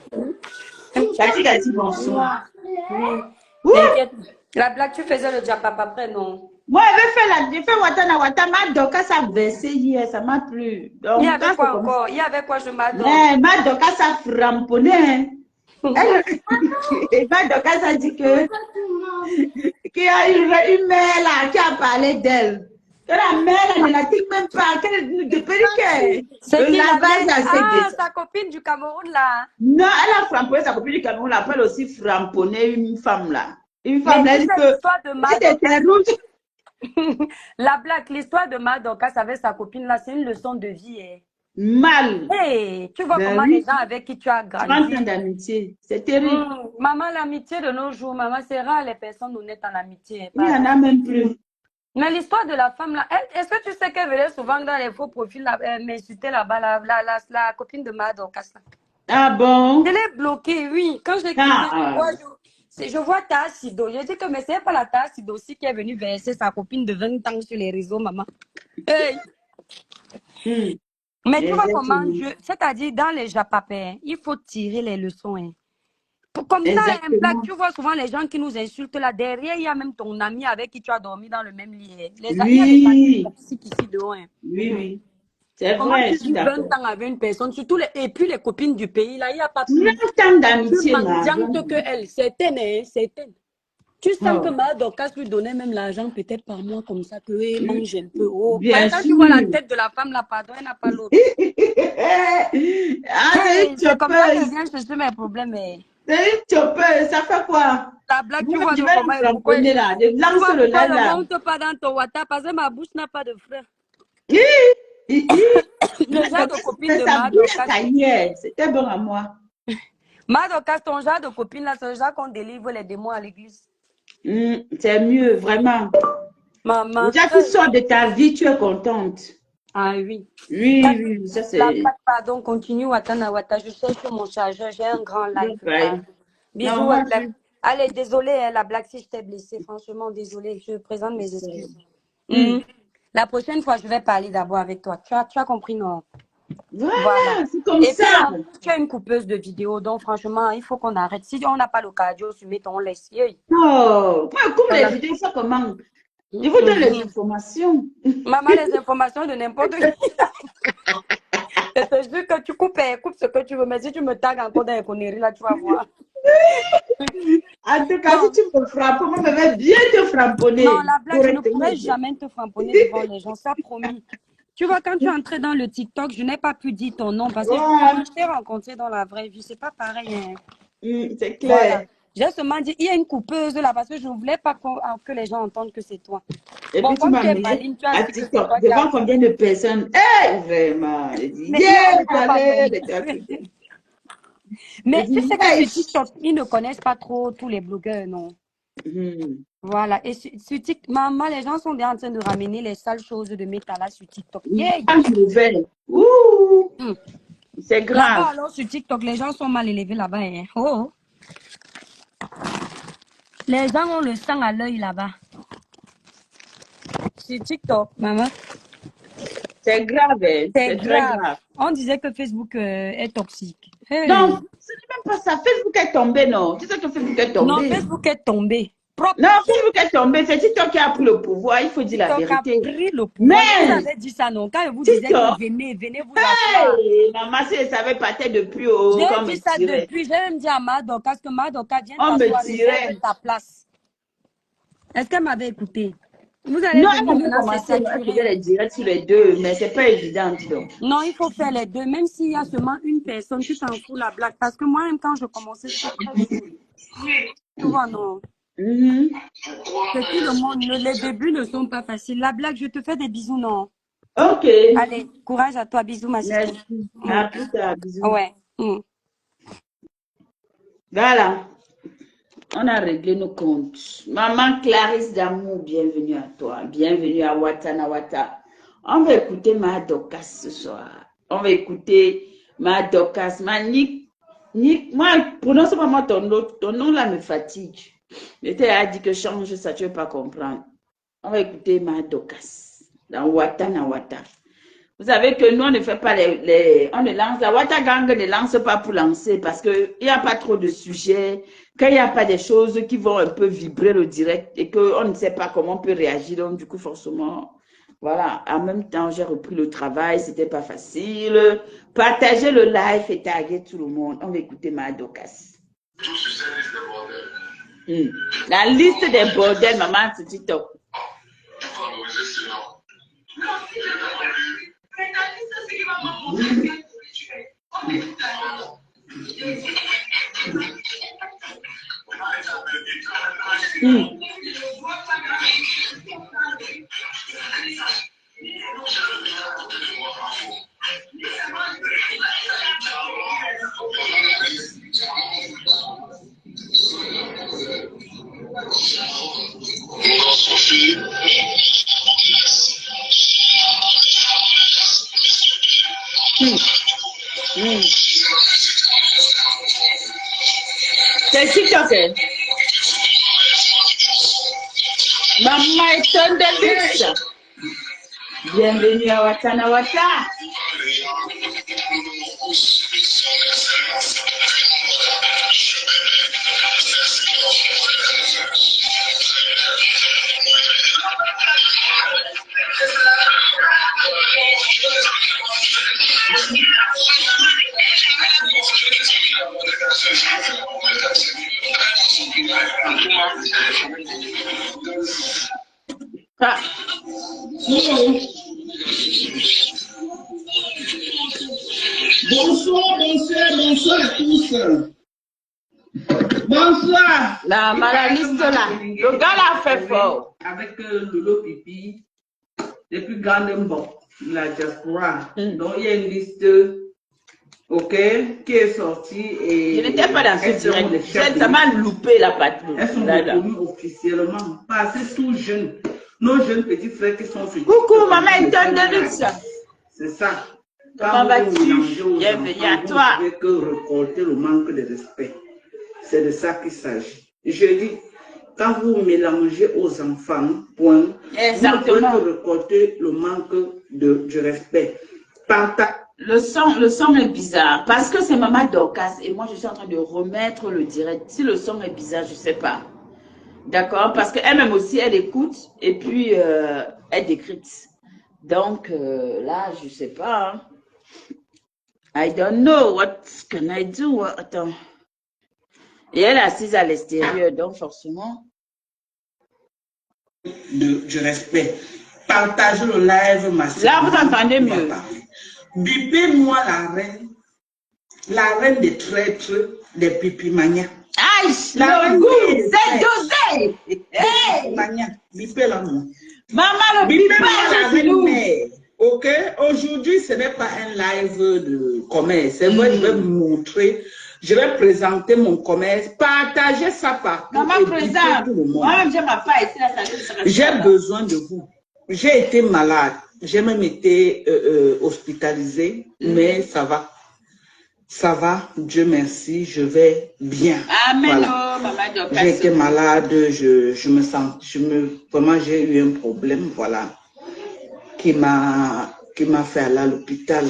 Tati a dit bonsoir. Oui. Ouh! T'inquiète. La blague, tu faisais le diapap après, non? Moi, j'ai fait Watana Watana. Ma Doka s'est versé hier, ça m'a plu. Il y Donc, avait quand c'est quoi comme ça, encore? Il y avait quoi, je m'adore? mais ma Doka s'est framponné. Hein. Elle, et ma Doka s'est dit que, qu'il y a une mère là qui a parlé d'elle. Que la mère là ne la dit même pas. Depuis que C'est le qui la lavage mère? a s'est Ah, descendu. sa copine du Cameroun, là. Non, elle a framponné sa copine du Cameroun, elle appelle aussi framponner une femme là. Une femme Mais là, tu elle dit sais que l'histoire de elle était Madoka. rouge. La blague, l'histoire de Madoka avec sa copine, là, c'est une leçon de vie. Hein. Mal. Hey, tu vois Ben comment les oui, gens avec qui tu as 30 ans grandi. d'amitié. C'est terrible. Maman, l'amitié de nos jours, maman, c'est rare les personnes honnêtes en amitié. Hein, Il n'y en pardon. a même plus. Mais l'histoire de la femme, là, est-ce que tu sais qu'elle venait souvent dans les faux profils m'insulter là-bas, la copine de Madoka, là. Ah Je bon? l'ai bloquée, oui. Quand j'ai cliqué, Ah, je vois Ta Sido. Je dis que mais c'est pas la Ta Sido aussi qui est venue verser sa copine de 20 ans sur les réseaux, maman. Hey. hum, Mais tu vois comment exactement. c'est-à-dire dans les japapés, il faut tirer les leçons. Hein. Comme ça, un blague, Exactement. tu vois souvent les gens qui nous insultent là derrière, il y a même ton ami avec qui tu as dormi dans le même lit. Hein. Il y a des amis Oui, toxiques ici dehors. Hein. oui, oui. C'est Comment vrai, tu je suis vis 20 d'accord. ans avec une personne, surtout et puis les copines du pays, là, il n'y a pas plus 30 ans plus d'amitié, ma mendiante que bonne. elle. Certaines, hein, certaines. Tu sens que Oh, ma Dorcas lui donnait même l'argent peut-être par mois comme ça, que hey, mange un peu. Oh. bien Quand tu vois la sûr. tête de la femme là, pardon, elle n'a pas l'autre. Ah, c'est une Hey, c'est comme ça qu'elle choppeuse. vient chercher mes problèmes. Eh. C'est une choppeuse. Ça fait quoi? La blague, tu Moi, vois je donc vais comment le pourquoi framponner là. Je tu lance vois le pourquoi lait elle ne là. monte pas dans ton WhatsApp parce que ma bouche n'a pas de frère. Hi, hi, hi. Le genre Donc, de copine c'est de sa ma bouche à Dorcas. cahier. C'était bon à moi. Ma Dorcas, ton genre de copine là, c'est le genre qu'on délivre les démons à l'église. C'est mieux, vraiment. Maman. Déjà, tu Hey. sors de ta vie, tu es contente. Ah oui. Oui, oui, ça La c'est. blague, pardon, continue, Watana Wata. Je cherche sur mon chargeur, j'ai un grand live. Ouais. Pardon. Non, Bisous, moi, Black. Allez, désolé, hein, la blague, si je t'ai blessé, franchement, désolé. Je présente mes c'est. excuses. Hmm. Mhm. La prochaine fois, je vais parler d'abord avec toi. Tu as compris, non? Voilà. Voilà, c'est comme Et puis, ça. en plus, tu es une coupeuse de vidéos, donc franchement, il faut qu'on arrête. Si on n'a pas le cardio, tu mets ton laisse. Hey. Oh, moi, comme les Voilà. vidéos, ça comment? Je vous donne les Mhm. informations. Maman, les informations de n'importe qui. Je te jure que tu coupes, coupe ce que tu veux, mais si tu me tagues encore dans les conneries, là, tu vas voir. En tout cas, si Non, tu me frappes, moi, je vais bien te non, frapponner. la blague, Pour je ne retenir. pourrais jamais te frapponner devant les gens, ça promis. Tu vois, quand tu es entré dans le TikTok, je n'ai pas pu dire ton nom parce que Ouais, je t'ai rencontré dans la vraie vie, c'est pas pareil. Hein. c'est Voilà. clair. J'ai seulement dit, il y a une coupeuse là parce que je ne voulais pas que les gens entendent que c'est toi. Et Bon, puis, tu comme m'as tu es amené maligne, tu as à su que c'est TikTok. toi qui as Devant fait. combien de personnes? Eh, vraiment. Je dis, Mais il y a yeah, une fois, allez, pardon. les toi qui viens. Je Mais tu dis, sais que sur yes. TikTok, ils ne connaissent pas trop tous les blogueurs, non? Hmm. Voilà. Et sur TikTok, maman, les gens sont déjà en train de ramener les sales choses de Métala sur TikTok. Yeah. Image nouvelle. Ouh, Hmm. c'est Là-bas, grave. alors, sur TikTok, les gens sont mal élevés là-bas. Hein. Oh. Les gens ont le sang à l'œil là-bas. Sur TikTok, maman. C'est grave, hein. C'est C'est très grave. grave. On disait que Facebook est toxique. Hey. Non, ce n'est même pas ça. Facebook est tombé, non. Tu sais que Facebook est Non, tombé. Facebook est tombé. Propre. Non, Facebook est tombé. C'est TikTok qui a pris le pouvoir. Il faut dire la TikTok a vérité. pris le pouvoir. Je vous Mais avais dit ça, non? Quand je vous disais TikTok, que venez vous asseoir. hey, maman, si elle savait partir depuis au J'ai qu'on me dit ça tirait. depuis. J'ai même dit à Madoka que Madoka viens On me t'asseoir, tirait. réserve ta place. Est-ce qu'elle m'avait écouté? Vous allez Non, venir elle veut maintenant, c'est commencer. Elle faisait saturé. les directs sur les deux, mais c'est pas évident, dis donc. Non, il faut faire les deux. Même s'il y a seulement une personne, tu t'en fous la blague. Parce que moi-même, quand je commençais, c'était très dur. Tu vois, non? Mhm. C'est tout le monde. Les débuts ne sont pas faciles. La blague, je te fais des bisous, non? Ok. Allez, courage à toi. Bisous, ma chérie. Merci. À plus tard. Bisous. Ouais. Voilà. On a réglé nos comptes. Maman Clarisse d'amour, bienvenue à toi. Bienvenue à Watanawata. On va écouter ma Dokas ce soir. On va écouter ma Dokas. Ma Nick. Moi, prononce pas moi ton nom. Ton nom là me fatigue. J'étais a dit que change ça, tu ne veux pas comprendre. On va écouter ma Dokas dans Watanawata. Vous savez que nous, on ne fait pas on ne lance, la Watagang ne lance pas pour lancer parce qu'il n'y a pas trop de sujets, qu'il n'y a pas des choses qui vont un peu vibrer le direct et qu'on ne sait pas comment on peut réagir. Donc, du coup, forcément, voilà. En même temps, j'ai repris le travail, c'était pas facile. Partagez le live et taguez tout le monde. On va écouter ma Dokas. La liste des bordels, maman, c'est TikTok. C'est TikTok. Maman est un délice. Bienvenue à Watanawata. Ah. Bonsoir à tous. Bonsoir. La maladiste là. Le gars là fait fort. Avec Lolo Pipi, les plus grandes mbons de la diaspora. Donc il y a une liste, ok, qui est sortie et. Je n'étais pas dans ce direct. Ça m'a loupé la patrouille. Elles sont reconnues officiellement. Pas assez tout jeunes. Nos jeunes petits frères qui sont sur. Coucou, maman est un délice. C'est ça. Comment vas-tu? Bienvenue à toi. Vous ne pouvez que récolter le manque de respect. C'est de ça qu'il s'agit. Je dis, quand vous mélangez aux enfants, point, exactement, vous ne pouvez que récolter le manque du respect. Le son est bizarre parce que c'est Maman Dorcas et moi je suis en train de remettre le direct. Si le son est bizarre, je ne sais pas. D'accord? Parce qu'elle-même aussi, elle écoute et puis elle décrypte. Donc là, je ne sais pas. Hein. I don't know. What can I do? Attends. Et elle est assise à l'extérieur, donc forcément. Du respect. Partagez le live massivement. Là, vous entendez mieux. Bipez-moi la reine des traîtres des pipimanias. Aïe, le goût, c'est dosé. Hey. Bipez-la moi. Maman, le bipage, ok, aujourd'hui, ce n'est pas un live de commerce. C'est vrai, je vais vous montrer, je vais présenter mon commerce, partager ça partout. Maman présente. Moi-même, j'ai ma part ici, j'ai besoin de vous. J'ai été malade. J'ai même été hospitalisée, mais ça va. Ça va, Dieu merci, je vais bien. Amen. Voilà. J'ai été malade, vraiment, j'ai eu un problème, voilà, qui m'a qui m'a fait aller à l'hôpital.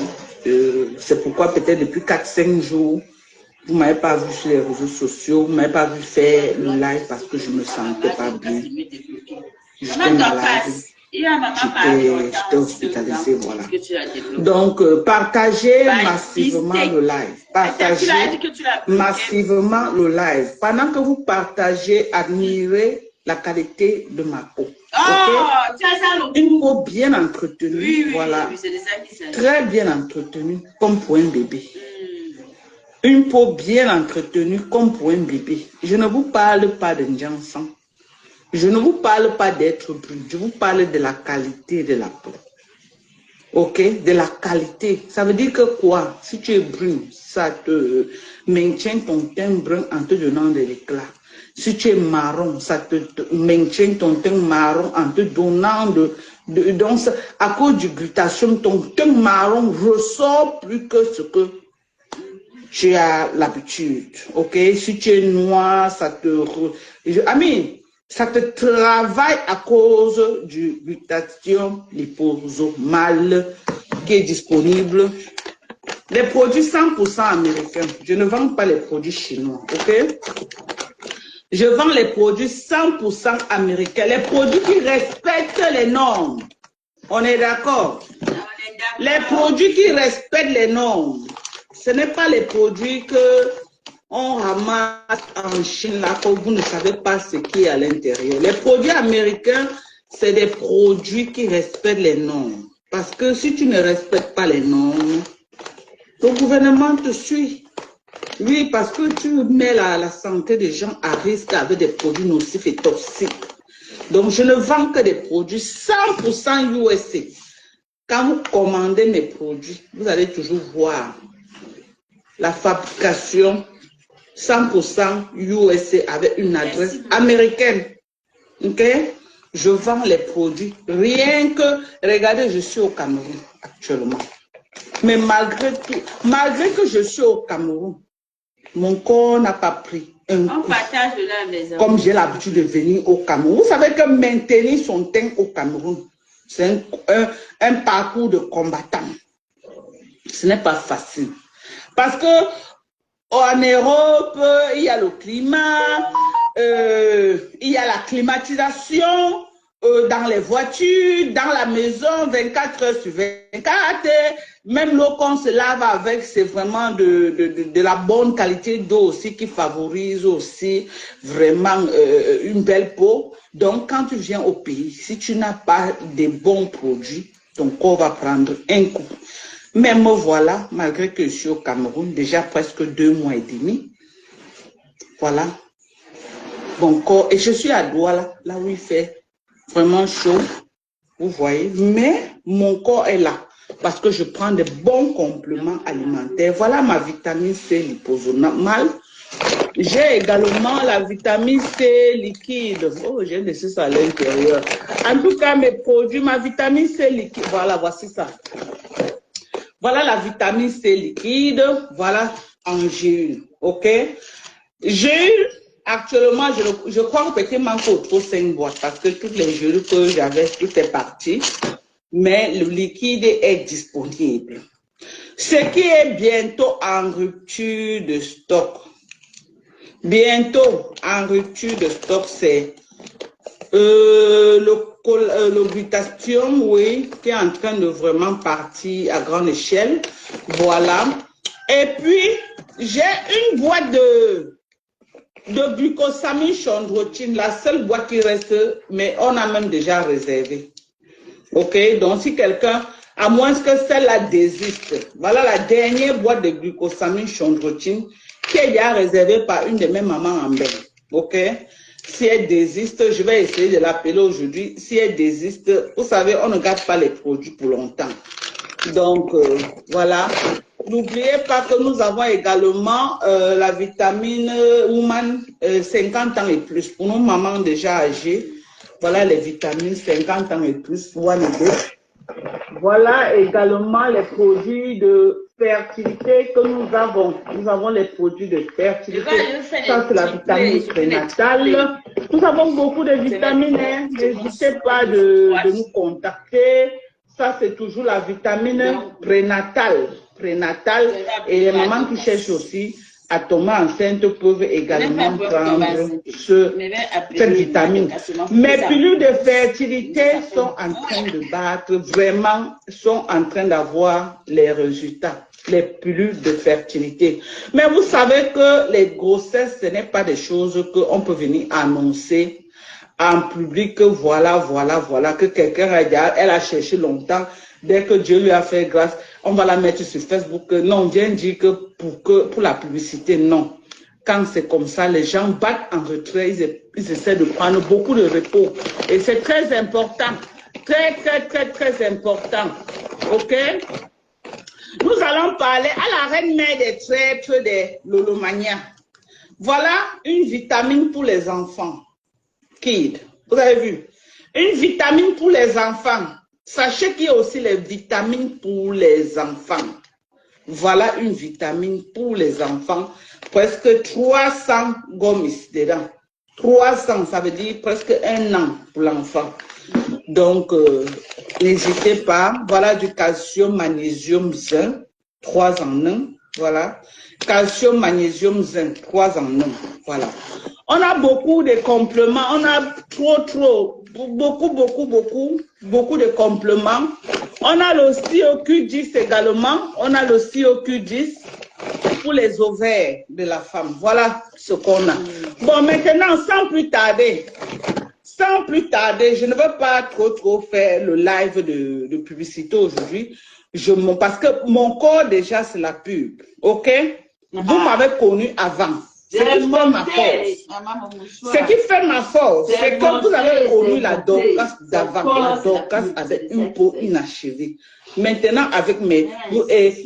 C'est pourquoi peut-être depuis 4-5 jours, vous ne m'avez pas vu sur les réseaux sociaux, vous ne m'avez pas vu faire le live parce que je ne me sentais pas bien. J'étais malade. J'étais hospitalisée, voilà. Donc, partagez massivement le live. Partagez massivement le live. Pendant que vous partagez, admirez la qualité de ma peau. Okay? Une peau bien entretenue, voilà. Très bien entretenue, comme pour un bébé. Une peau bien entretenue, comme pour un bébé. Je ne vous parle pas de Njansan. Je ne vous parle pas d'être brun, je vous parle de la qualité de la peau. Ok? De la qualité. Ça veut dire que quoi? Si tu es brun, ça te maintient ton teint brun en te donnant de l'éclat. Si tu es marron, ça te maintient ton teint marron en te donnant donc, à cause du glutathion, ton teint marron ressort plus que ce que tu as l'habitude. Ok? Si tu es noir, ça te... ça te travaille à cause du glutathion liposomal qui est disponible. Les produits 100% américains. Je ne vends pas les produits chinois, ok? Je vends les produits 100% américains. Les produits qui respectent les normes. On est d'accord? Les produits qui respectent les normes. Ce n'est pas les produits que on ramasse en Chine, là, que vous ne savez pas ce qui est à l'intérieur. Les produits américains, c'est des produits qui respectent les normes. Parce que si tu ne respectes pas les normes, ton gouvernement te suit. Oui, parce que tu mets la santé des gens à risque avec des produits nocifs et toxiques. Donc, je ne vends que des produits 100% USA. Quand vous commandez mes produits, vous allez toujours voir la fabrication 100% USA avec une adresse américaine. Ok? Je vends les produits. Rien que, regardez, je suis au Cameroun actuellement. Mais malgré tout, malgré que je suis au Cameroun, mon corps n'a pas pris un coup. Comme j'ai l'habitude de venir au Cameroun. Vous savez que maintenir son teint au Cameroun, c'est un parcours de combattant. Ce n'est pas facile. Parce que en Europe, il y a le climat, il y a la climatisation dans les voitures, dans la maison, 24 heures sur 24. Même l'eau qu'on se lave avec, c'est vraiment de la bonne qualité d'eau aussi qui favorise aussi vraiment une belle peau. Donc, quand tu viens au pays, si tu n'as pas de bons produits, ton corps va prendre un coup. Mais me voilà, malgré que je suis au Cameroun, déjà presque 2 mois et demi. Voilà. Mon corps, et je suis à Douala, là où il fait vraiment chaud. Vous voyez, mais mon corps est là. Parce que je prends de bons compléments alimentaires. Voilà ma vitamine C liposomale. J'ai également la vitamine C liquide. Oh, j'ai laissé ça à l'intérieur. En tout cas, mes produits, ma vitamine C liquide. Voilà, voici ça. Voilà la vitamine C liquide, voilà en gélule, ok? Gélule, actuellement, je crois que peut-être il manque trop 5 boîtes parce que toutes les gélules que j'avais, tout est parti. Mais le liquide est disponible. Ce qui est bientôt en rupture de stock. Bientôt en rupture de stock, c'est le glutathion, oui, qui est en train de vraiment partir à grande échelle. Voilà. Et puis, j'ai une boîte de glucosamine chondroïtine, la seule boîte qui reste, mais on a même déjà réservé. Ok, donc si quelqu'un, à moins que celle-là désiste, voilà la dernière boîte de glucosamine chondroïtine qui est déjà réservée par une de mes mamans en Belgique. Ok. Si elle désiste, je vais essayer de l'appeler aujourd'hui. Si elle désiste, vous savez, on ne garde pas les produits pour longtemps. Donc, voilà. N'oubliez pas que nous avons également la vitamine Woman 50 ans et plus. Pour nos mamans déjà âgées, voilà les vitamines 50 ans et plus, one et deux. Voilà également les produits de fertilité que nous avons. Nous avons les produits de fertilité. Ça, c'est la vitamine prénatale. Nous avons beaucoup de vitamines. N'hésitez pas de nous contacter. Ça, c'est toujours la vitamine prénatale. Et les mamans qui cherchent aussi à tomber enceinte peuvent également prendre cette vitamine. Mes pilules de fertilité sont en train de battre, vraiment, sont en train d'avoir les résultats. Les pilules de fertilité. Mais vous savez que les grossesses, ce n'est pas des choses qu'on peut venir annoncer en public, que voilà, que quelqu'un a dit, elle a cherché longtemps, dès que Dieu lui a fait grâce, on va la mettre sur Facebook. Non, viens dire que pour la publicité, non. Quand c'est comme ça, les gens battent en retrait, ils essaient de prendre beaucoup de repos. Et c'est très important, très important. Ok? Nous allons parler à la reine-mère des traîtres des Lolomania. Voilà une vitamine pour les enfants. Kid, vous avez vu? Une vitamine pour les enfants. Sachez qu'il y a aussi les vitamines pour les enfants. Voilà une vitamine pour les enfants. Presque 300 gommis dedans. 300, ça veut dire presque 1 an pour l'enfant. Donc, n'hésitez pas. Voilà du calcium, magnésium, zinc. 3 en 1. Voilà. Calcium, magnésium, zinc. 3 en 1. Voilà. On a beaucoup de compléments. On a beaucoup de compléments. On a le COQ10 également. On a le COQ10 pour les ovaires de la femme. Voilà ce qu'on a. Bon, maintenant, sans plus tarder, je ne veux pas trop faire le live de publicité aujourd'hui. Parce que mon corps, déjà, c'est la pub. OK? Vous m'avez connu avant. Ce qui fait ma force. Ce qui fait ma force, c'est que vous avez connu la Dorcas d'avant. La Dorcas avec une peau inachevée. Maintenant,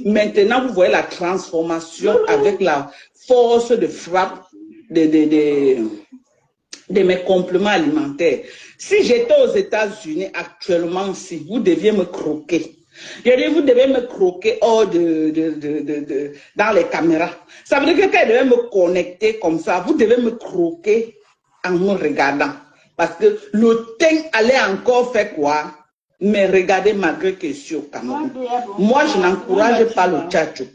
maintenant, vous voyez la transformation avec la force de frappe de mes compléments alimentaires. Si j'étais aux États-Unis actuellement, si vous deviez me croquer, je dis, vous devez me croquer hors dans les caméras. Ça veut dire que quand je devez me connecter comme ça, vous devez me croquer en me regardant. Parce que le teint allait encore faire quoi? Mais regardez malgré que je suis au Cameroun. Moi, je n'encourage pas le tchatcho.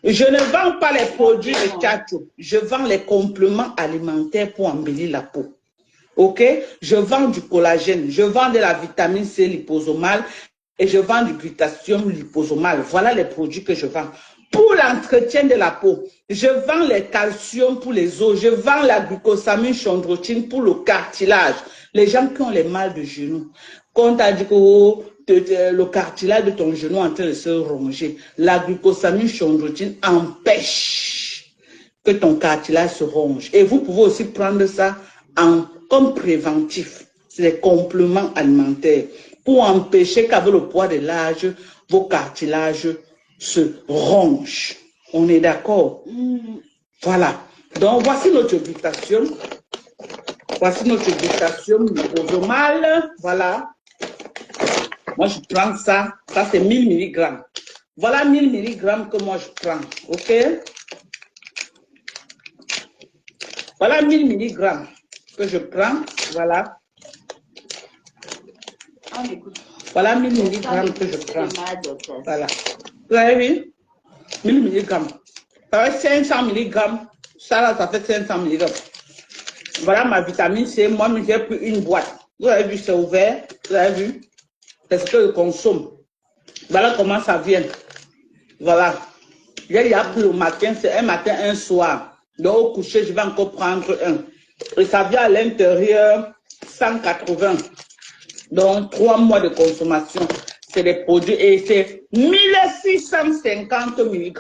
Je ne vends pas les produits de tchatcho. Je vends les compléments alimentaires pour embellir la peau. Ok? Je vends du collagène. Je vends de la vitamine C liposomale. Et je vends du glutathium liposomal. Voilà les produits que je vends. Pour l'entretien de la peau, je vends les calciums pour les os. Je vends la glucosamine chondroïtine pour le cartilage. Les gens qui ont les mal de genoux. Quand on a dit que le cartilage de ton genou est en train de se ronger, la glucosamine chondroïtine empêche que ton cartilage se ronge. Et vous pouvez aussi prendre ça comme préventif. C'est des compléments alimentaires pour empêcher qu'avec le poids de l'âge, vos cartilages se rongent. On est d'accord? Voilà. Donc, voici notre glutathium. Voici notre glutathium liposomale. Voilà. Moi, je prends ça. Ça, c'est 1000 mg. Voilà 1000 mg que moi, je prends. OK? Voilà 1000 mg que je prends. Voilà. Voilà 1000 mg que je prends. Voilà. Vous avez vu? 1000 mg. Ça fait 500 mg. Ça, là, ça fait 500 mg. Voilà ma vitamine C. Moi, j'ai pris une boîte. Vous avez vu, c'est ouvert. Vous avez vu? C'est ce que je consomme. Voilà comment ça vient. Voilà. J'ai pris le matin, c'est un matin, un soir. Donc, au coucher, je vais encore prendre un. Et ça vient à l'intérieur 180. Donc, 3 mois de consommation. C'est des produits et c'est 1650 mg.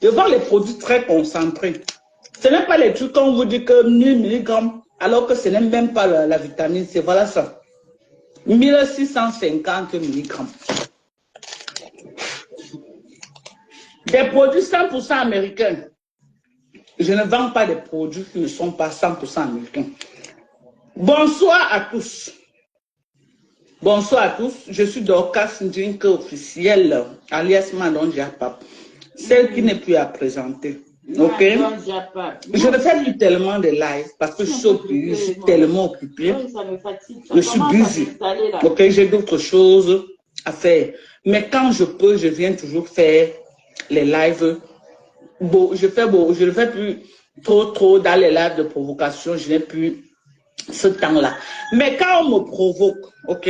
Je vends les produits très concentrés. Ce n'est pas les trucs qu'on vous dit que 1000 mg, alors que ce n'est même pas la vitamine C. Voilà ça. 1650 mg. Des produits 100% américains. Je ne vends pas des produits qui ne sont pas 100% américains. Bonsoir à tous. Bonsoir à tous. Je suis Dorcas Ndjinke officielle, alias Mandon Diapap. Celle qui n'est plus à présenter. Ok? Je ne fais plus tellement de live parce que je suis tellement occupée. Je suis busy. Ok? J'ai d'autres choses à faire. Mais quand je peux, je viens toujours faire les lives. Bon, je ne fais plus trop dans les lives de provocation. Je n'ai plus ce temps-là. Mais quand on me provoque, ok,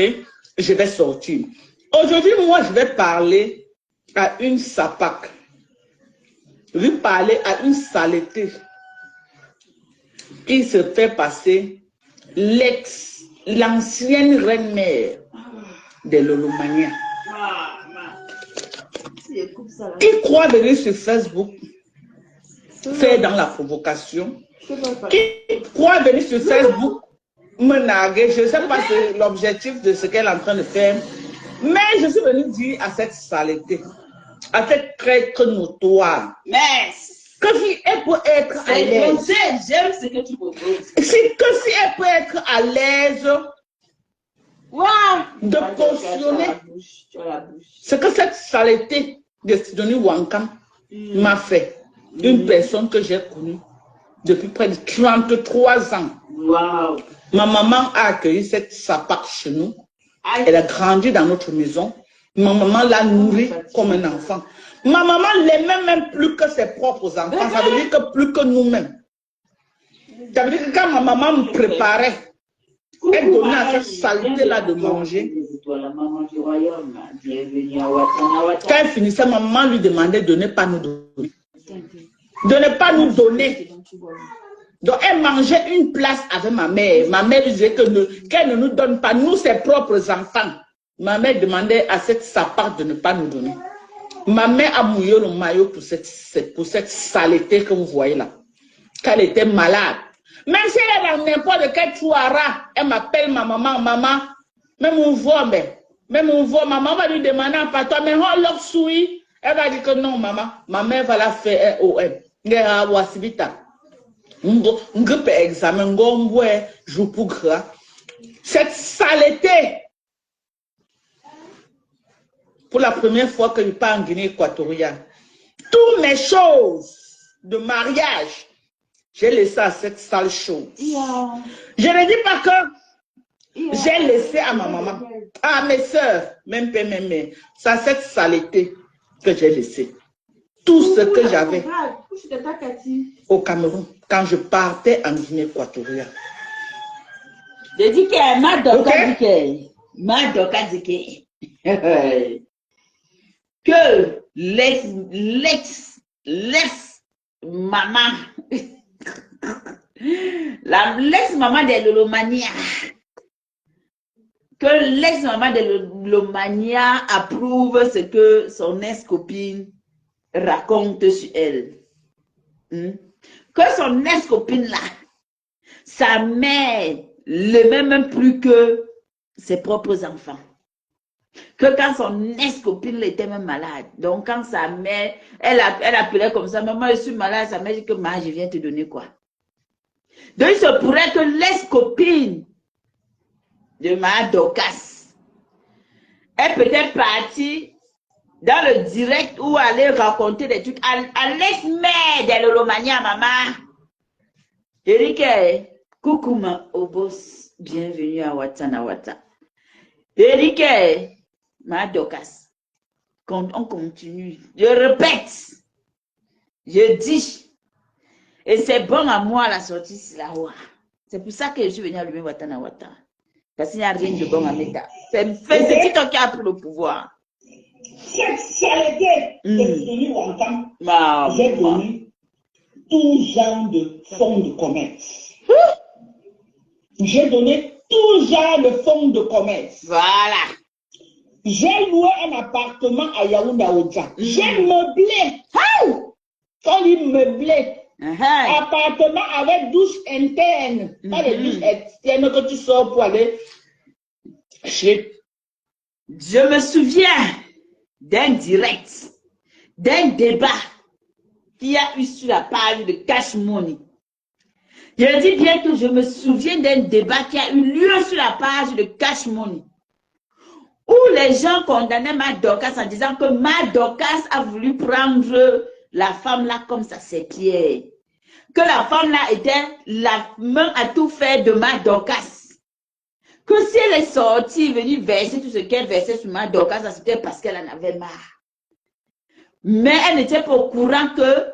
je vais sortir. Aujourd'hui, moi, je vais parler à une sapac. Je vais parler à une saleté qui se fait passer l'ancienne reine-mère de l'Olomania. Qui croit venir sur Facebook, faire dans la provocation. Qui croit venir sur Facebook, me narguer. Je ne sais pas l'objectif de ce qu'elle est en train de faire. Mais je suis venue dire à cette saleté, à cette traître notoire, Mais que si elle peut être à l'aise, j'aime ce que tu proposes. que si elle peut être à l'aise de cautionner ce que cette saleté de Sidonie Wankam m'a fait. Une personne que j'ai connue depuis près de 33 ans. Wow. Ma maman a accueilli cette sapac chez nous. Elle a grandi dans notre maison. Ma maman l'a nourrie comme un enfant. Ma maman l'aimait même plus que ses propres enfants. Ça veut dire que plus que nous-mêmes. Ça veut dire que quand ma maman me préparait, elle donnait à cette saleté-là de manger. Quand elle finissait, ma maman lui demandait de ne pas nous donner. De ne pas nous donner. Donc, elle mangeait une place avec ma mère. Ma mère disait qu'elle ne nous donne pas, nous, ses propres enfants. Ma mère demandait à cette sapate de ne pas nous donner. Ma mère a mouillé le maillot pour cette saleté que vous voyez là. Qu'elle était malade. Même si elle est dans n'importe quel touara, elle m'appelle ma maman, maman. Même on voit, maman va lui demander un patois, mais on l'a soui. Elle va dire que non, maman. Ma mère va la faire un OM. Cette saleté, pour la première fois que je pars en Guinée équatoriale, toutes mes choses de mariage, j'ai laissé à cette sale chose. Je ne dis pas que j'ai laissé à ma maman, à mes soeurs, même pas mes mères. C'est à cette saleté que j'ai laissé. Tout ce que j'avais au Cameroun, quand je partais en Guinée équatoriale. Je dis que ma doka dit que l'ex-maman, l'ex-maman de l'Olomania, que l'ex-maman de l'Olomania approuve ce que son ex-copine raconte sur elle. Que son ex-copine là, sa mère l'aimait même plus que ses propres enfants. Que quand son ex-copine était même malade. Donc quand sa mère, elle appelait comme ça, maman je suis malade, sa mère dit que maman je viens te donner quoi. Donc il se pourrait que l'ex-copine de ma Dorcas est peut-être partie dans le direct où aller raconter des trucs à l'ex-mère de l'Olomania, maman. Eric, coucou ma boss, bienvenue à Watanawata. Eric, ma Dorcas, on continue. Je répète, je dis, et c'est bon à moi la sortie c'est la roi. C'est pour ça que je suis venue allumer Watanawata. Parce qu'il n'y a rien de bon à mettre. C'est toi qui as pris le pouvoir. Cette saleté j'ai donné tout genre de fonds de commerce. J'ai donné tout genre de fonds de commerce. Voilà. J'ai loué un appartement à Yaoundé Oudja. J'ai meublé. Quand il meublé. Appartement avec douche interne. Pas de douche externe que tu sors pour aller chez. Je me souviens d'un direct, d'un débat qu'il y a eu sur la page de Cash Money. Je dis bien que je me souviens d'un débat qui a eu lieu sur la page de Cash Money, où les gens condamnaient Mad Dorcas en disant que Mad Dorcas a voulu prendre la femme là comme sa serpillère. Que la femme là était la main à tout faire de Mad Dorcas. que si elle est sortie, venue verser tout ce qu'elle versait sur ma Dorcas, c'était parce qu'elle en avait marre. Mais elle n'était pas au courant que,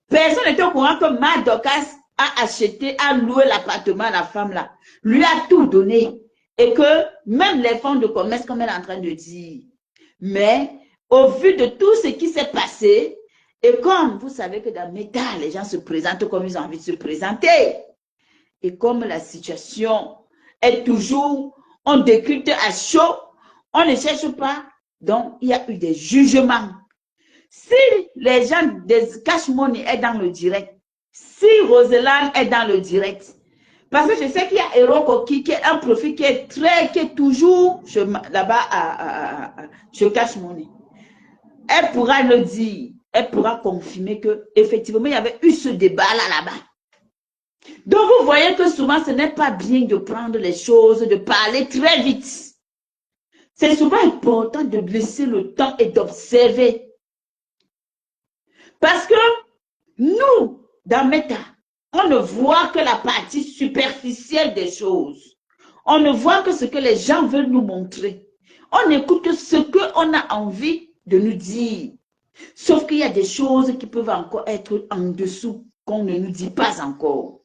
personne n'était au courant que ma Dorcas a acheté, a loué l'appartement à la femme là, lui a tout donné. Et que même les fonds de commerce, comme elle est en train de dire. Mais au vu de tout ce qui s'est passé, et comme vous savez que dans Meta, les gens se présentent comme ils ont envie de se présenter. Et comme la situation est toujours, on décrypte à chaud, on ne cherche pas. Donc, il y a eu des jugements. Si les gens des Cash Money est dans le direct, si Roselaine est dans le direct, parce que je sais qu'il y a Hero qui est un profil qui est toujours là-bas chez Cash Money. Elle pourra le dire, elle pourra confirmer que effectivement il y avait eu ce débat là-bas. Donc vous voyez que souvent ce n'est pas bien de prendre les choses, de parler très vite. C'est souvent important de laisser le temps et d'observer. Parce que nous, dans Meta, on ne voit que la partie superficielle des choses. On ne voit que ce que les gens veulent nous montrer. On écoute que ce qu'on a envie de nous dire. Sauf qu'il y a des choses qui peuvent encore être en dessous, qu'on ne nous dit pas encore.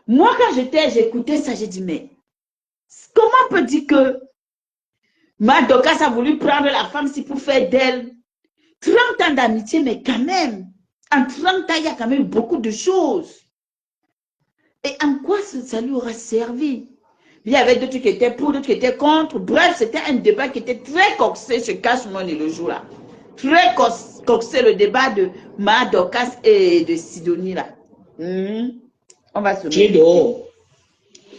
Moi, quand j'écoutais ça, j'ai dit, mais comment on peut dire que ma Dorcas a voulu prendre la femme si pour faire d'elle 30 ans d'amitié, mais quand même, en 30 ans, il y a quand même beaucoup de choses. Et en quoi ça lui aura servi? Il y avait d'autres qui étaient pour, d'autres qui étaient contre. Bref, c'était un débat qui était très coxé chez Cash Money le jour-là. Très coxé le débat de Ma Dorcas et de Sidonie là. On va se mettre. J'ai dehors.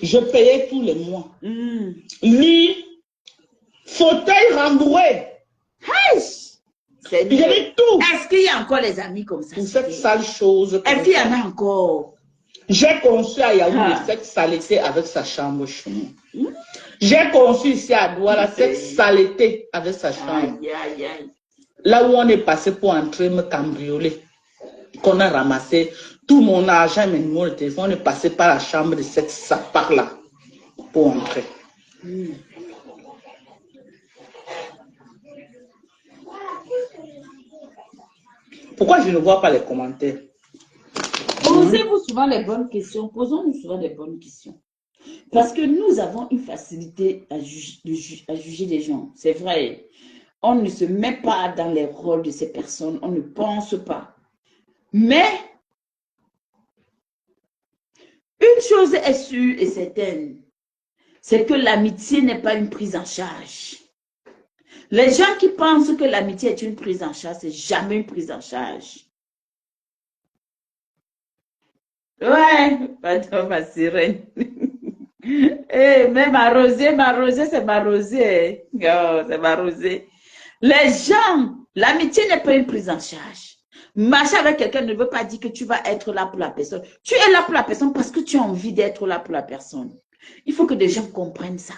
Je payais tous les mois. Lit, fauteuil rembourré. J'avais tout. Est-ce qu'il y a encore les amis comme ça? Pour cette sale chose. Est-ce qu'il y en a encore? J'ai conçu à Yaoundé cette saleté avec sa chambre chez moi. J'ai conçu ici à Douala cette saleté avec sa chambre. Là où on est passé pour entrer me cambrioler, qu'on a ramassé tout mon argent, mes numéros de téléphone, on est passé par la chambre de cette sapard là pour entrer. Pourquoi je ne vois pas les commentaires? Posez-vous souvent les bonnes questions. Posons-nous souvent les bonnes questions. Parce que nous avons une facilité à juger les gens. C'est vrai. On ne se met pas dans les rôles de ces personnes. On ne pense pas. Mais, une chose est sûre et certaine. C'est que l'amitié n'est pas une prise en charge. Les gens qui pensent que l'amitié est une prise en charge, c'est jamais une prise en charge. Ouais, pardon, ma sirène. Mais ma rosée, c'est ma rosée. Oh, c'est ma rosée. Les gens, l'amitié n'est pas une prise en charge. Marcher avec quelqu'un ne veut pas dire que tu vas être là pour la personne. Tu es là pour la personne parce que tu as envie d'être là pour la personne. Il faut que des gens comprennent ça.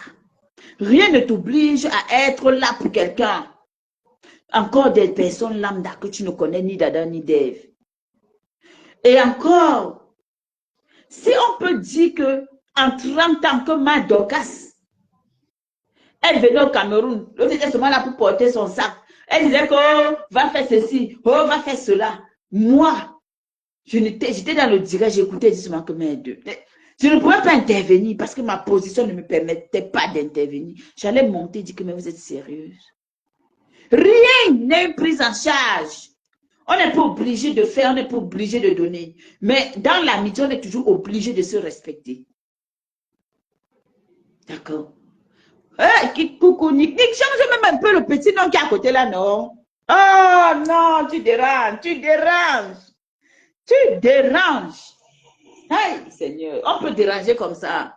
Rien ne t'oblige à être là pour quelqu'un. Encore des personnes lambda que tu ne connais ni d'Adam ni d'Ève. Et encore, si on peut dire que en 30 ans que ma Dorcas, elle venait au Cameroun, l'autre était seulement là pour porter son sac. Elle disait que oh, va faire ceci, oh, va faire cela. Moi, j'étais dans le direct, j'écoutais justement que mes deux. Je ne pouvais pas intervenir parce que ma position ne me permettait pas d'intervenir. J'allais monter et dire que mais vous êtes sérieuse. Rien n'est une prise en charge. On n'est pas obligé de faire, on n'est pas obligé de donner. Mais dans l'amitié, on est toujours obligé de se respecter. D'accord. Coucou, Nick, change même un peu le petit nom qui est à côté là, non? Oh non, tu déranges, tu déranges. Tu déranges. Hey, Seigneur, on peut déranger comme ça.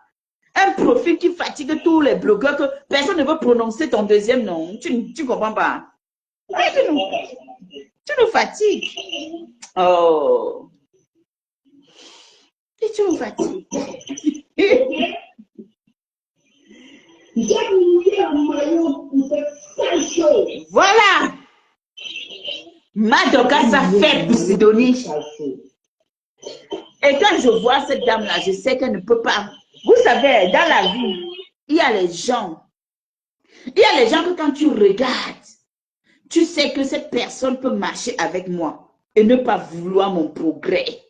Un profil qui fatigue tous les blogueurs, que personne ne veut prononcer ton deuxième nom. Tu ne comprends pas. Hey, tu nous fatigues. Oh. Et tu nous fatigues. Voilà. Ma Dorcas a fait pour Sidonie. Et quand je vois cette dame-là, je sais qu'elle ne peut pas. Vous savez, dans la vie, il y a les gens. Il y a les gens que quand tu regardes, tu sais que cette personne peut marcher avec moi et ne pas vouloir mon progrès.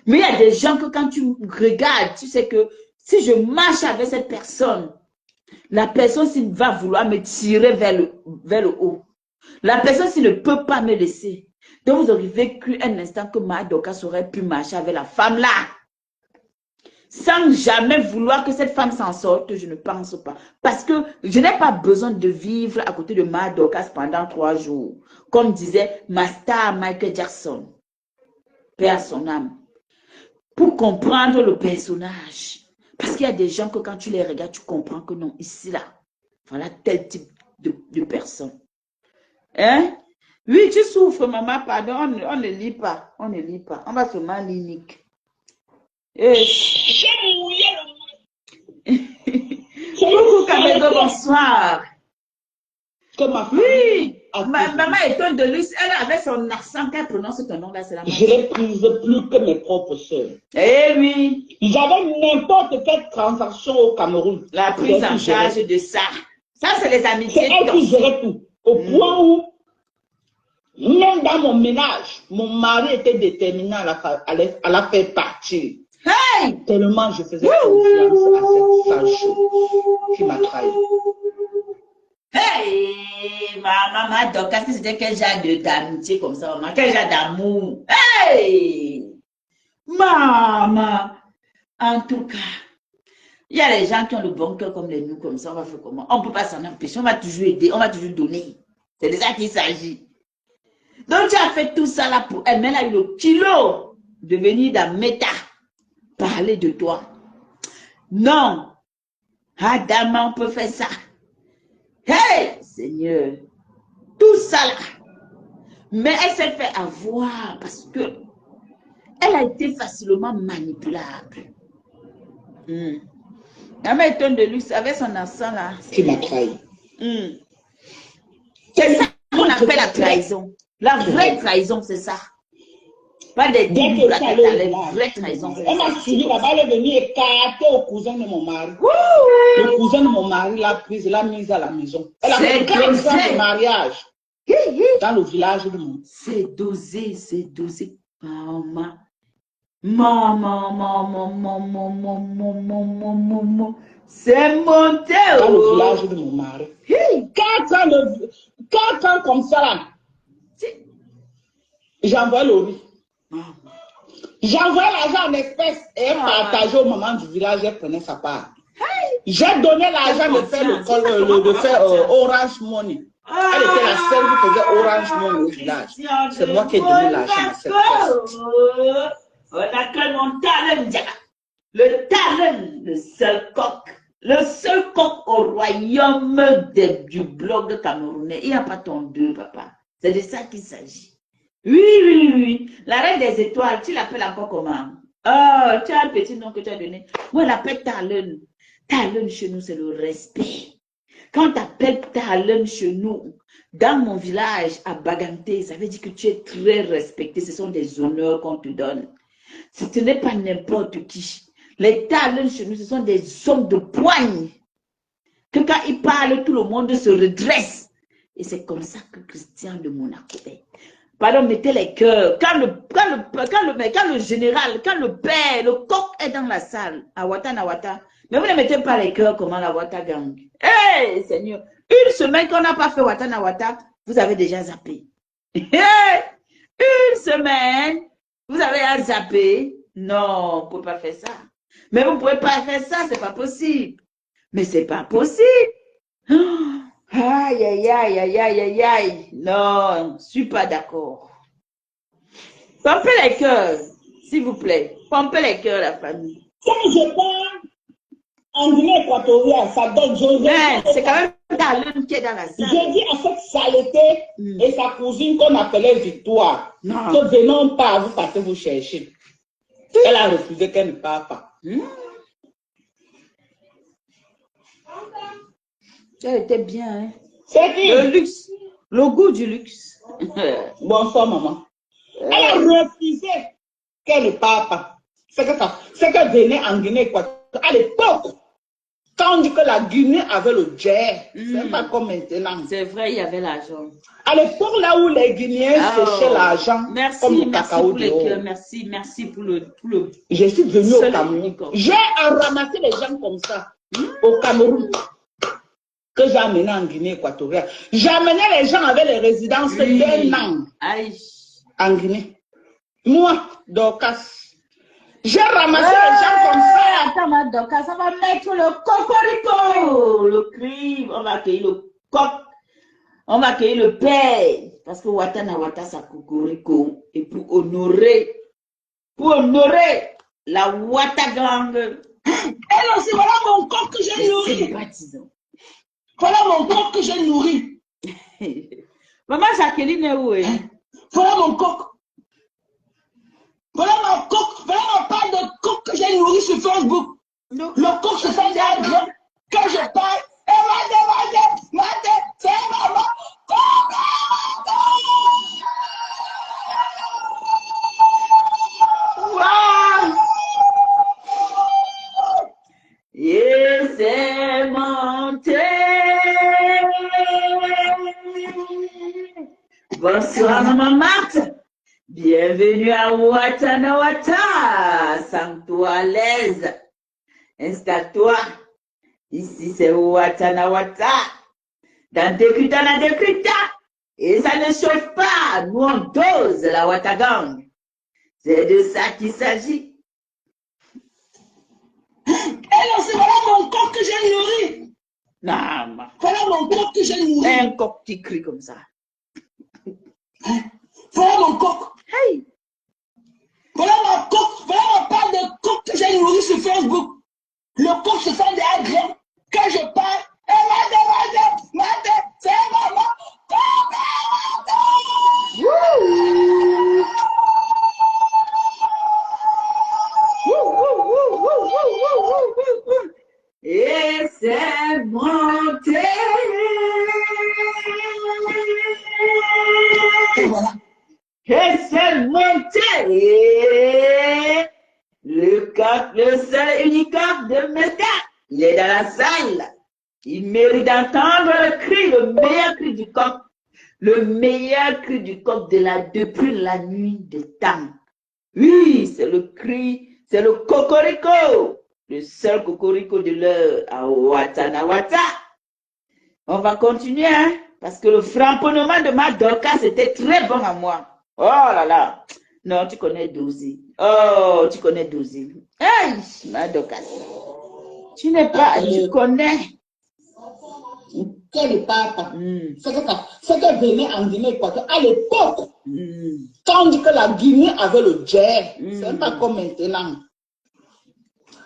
Mais il y a des gens que quand tu regardes, tu sais que si je marche avec cette personne, la personne va vouloir me tirer vers le haut. La personne ne peut pas me laisser. Donc vous aurez vécu un instant que Maya Dorcas aurait pu marcher avec la femme là. Sans jamais vouloir que cette femme s'en sorte, je ne pense pas. Parce que je n'ai pas besoin de vivre à côté de Maya Dorcas pendant 3 jours. Comme disait ma star Michael Jackson. Paix à son âme. Pour comprendre le personnage. Parce qu'il y a des gens que quand tu les regardes, tu comprends que non, ici là, voilà tel type de personne. Hein? Oui, tu souffres, maman, pardon, on ne lit pas. On ne lit pas. On va seulement l'unique. Coucou Kamedo, bonsoir. Oui, maman étonne de lui, elle avait son accent qu'elle prononce ton nom là, c'est la même. Je l'ai prise plus que mes propres soeurs. Eh oui. J'avais n'importe quelle transaction au Cameroun. La prise en charge de ça. Ça, c'est les amitiés. C'est elle qui gérait tout. Au point où, même dans mon ménage, mon mari était déterminé à la faire partir. Hey! Tellement je faisais confiance à cette sage qui m'a trahi. Hey! Maman, donc, qu'est-ce que c'était quel genre d'amitié comme ça, maman? Quel genre d'amour? Hey! Maman! En tout cas, il y a les gens qui ont le bon cœur comme les nous, comme ça, on va faire comment? On ne peut pas s'en empêcher, on va toujours aider, on va toujours donner. C'est de ça qu'il s'agit. Donc, tu as fait tout ça là pour elle, mais elle a eu le kilo de venir dans Meta parler de toi. Non! Adama, on peut faire ça. Hey, Seigneur! Tout ça là. Mais elle s'est fait avoir parce que elle a été facilement manipulable. La mère étonne de luxe avec son accent là. Qui m'a trahi. C'est ça qu'on appelle la trahison. La vraie trahison, c'est ça. Pas des début, la vraie trahison. Elle m'a suivi là-bas, elle est venue écarter au cousin de mon mari. Le cousin de mon mari l'a prise, l'a mise à la maison. Elle a fait 4 ans de mariage dans le village de mon. C'est dosé, c'est dosé. Maman. C'est monté. Dans le village de mon mari. 4 ans comme ça là. J'envoie le riz. J'envoie l'argent en espèces et elle partageait au moment du village, elle prenait sa part. J'ai donné l'argent de faire Orange Money. Elle était la seule qui faisait Orange Money au village. C'est moi qui ai donné l'argent à cette personne. On a que mon talent. Le talent, le seul coq. Le seul coq au royaume du blog camerounais. Il n'y a pas ton deux, papa. C'est de ça qu'il s'agit. Oui. La reine des étoiles, tu l'appelles encore comment? Oh, tu as un petit nom que tu as donné. Moi, je l'appelle Talon. Talon chez nous, c'est le respect. Quand tu appelles Talon chez nous, dans mon village à Baganté, ça veut dire que tu es très respecté. Ce sont des honneurs qu'on te donne. Ce n'est pas n'importe qui. Les Talons chez nous, ce sont des hommes de poigne. Que quand ils parlent, tout le monde se redresse. Et c'est comme ça que Christian de Monaco est. Pardon, mettez les cœurs. Quand le général, quand le père, le coq est dans la salle, à Nawata, mais vous ne mettez pas les cœurs comme à la Wata Gang. Hey, Seigneur, une semaine qu'on n'a pas fait Nawata, vous avez déjà zappé. Hey, une semaine, vous avez zappé. Non, on ne peut pas faire ça. Mais vous ne pouvez pas faire ça, c'est pas possible. Mais c'est pas possible. Aïe. Non, je ne suis pas d'accord. Pompez les cœurs, s'il vous plaît. Pompez les cœurs, la famille. Quand je parle en Guinée équatoriale, ça donne Joseph. C'est quand même Talon qui est dans la salle. Je dis à cette saleté et sa cousine qu'on appelait Victoire que venons pas, vous partez vous chercher. Elle a refusé qu'elle ne parte pas. Elle était bien, hein? C'est qui? Le luxe. Le goût du luxe. Bonsoir, maman. Elle a refusé qu'elle ne parte pas. C'est qu'elle venait en Guinée équatoriale à l'époque. Quand on dit que la Guinée avait le jet, c'est pas comme maintenant. C'est vrai, il y avait l'argent. À l'époque là où les Guinéens séchaient l'argent, comme le cacao de haut. Merci pour le... Je suis venu au Cameroun. J'ai ramassé les gens comme ça, au Cameroun, que j'ai amené en Guinée équatoriale. J'amenais les gens avec les résidences d'un an en Guinée. Moi, Dorcas. J'ai ramassé les gens comme ça. Attends, ma Dorcas, ça va mettre le cocorico. Le cri, on va accueillir le coq. On va accueillir le père. Parce que Watana Wata, ça cocorico. Et pour honorer la Wata gang. Elle aussi, voilà mon coq que j'ai nourri. Voilà mon coq que j'ai nourri. Maman Jacqueline est où? Voilà mon coq. Voilà mon coq. Voilà ma part de coq que j'ai nourri sur Facebook. Le coq se fait derrière. Quand je parle, c'est maman. Wow! Et c'est monté. Bonsoir maman Marthe. Bienvenue à Watana Wata. Sens-toi à l'aise. Installe-toi. Ici c'est Watana Wata. Dans Décruta, la Décruta. Et ça ne chauffe pas. Nous on dose la Watagang. C'est de ça qu'il s'agit. Elle aussi, voilà mon coq que j'ai nourri. Non, voilà mon coq que j'ai nourri. Un coq qui crie comme ça. Voilà mon coq. Hey. Voilà ma coq. Voilà ma part de coq que j'ai nourri sur Facebook. Le coq se sent derrière. Quand je parle, c'est maman. Et c'est monté. Et c'est monté. Le coq, le seul unique coq de Meda, il est dans la salle. Il mérite d'entendre le cri, le meilleur cri du coq. Le meilleur cri du coq depuis la nuit des temps. Oui, c'est le cri, c'est le cocorico. Le seul cocorico de l'heure à Watana Wata. On va continuer, hein, parce que le framponnement de ma Dorcas c'était très bon à moi. Oh là là. Non, tu connais Dozy. Oh, tu connais Dozy. Hey, ma Dorcas. Tu n'es pas, tu connais. Quel papa. C'est que venait en Guinée équatoriale. À l'époque, quand on dit que la Guinée avait le jet, c'est pas comme maintenant.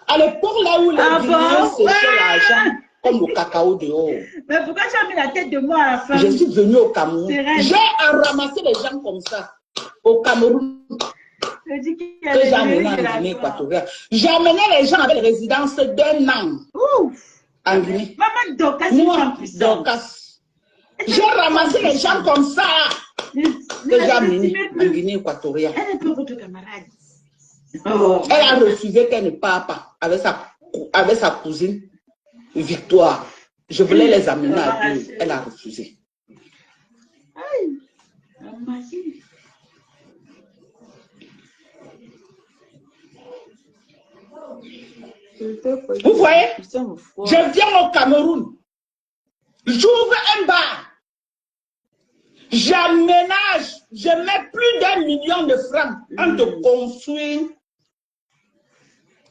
À l'époque, là où les Guinéens séchaient l'argent, comme le cacao de haut. Mais pourquoi tu as mis la tête de moi à la fin? Je suis venu au Cameroun. J'ai ramassé les gens comme ça. Au Cameroun. Que j'ai amené en Guinée équatoriale. J'ai amené les gens avec les résidences d'un an. En Guinée. Maman Dorcas, moi, Dorcas. J'ai ramassé les gens comme ça. Que j'ai amené en Guinée équatoriale. Elle est pas votre camarade. Elle a refusé qu'elle ne parte pas avec sa cousine Victoire. Je voulais les amener à deux. Elle a refusé. Vous voyez, je viens au Cameroun. J'ouvre un bar. J'aménage. Je mets plus d'1 million de francs en te construire.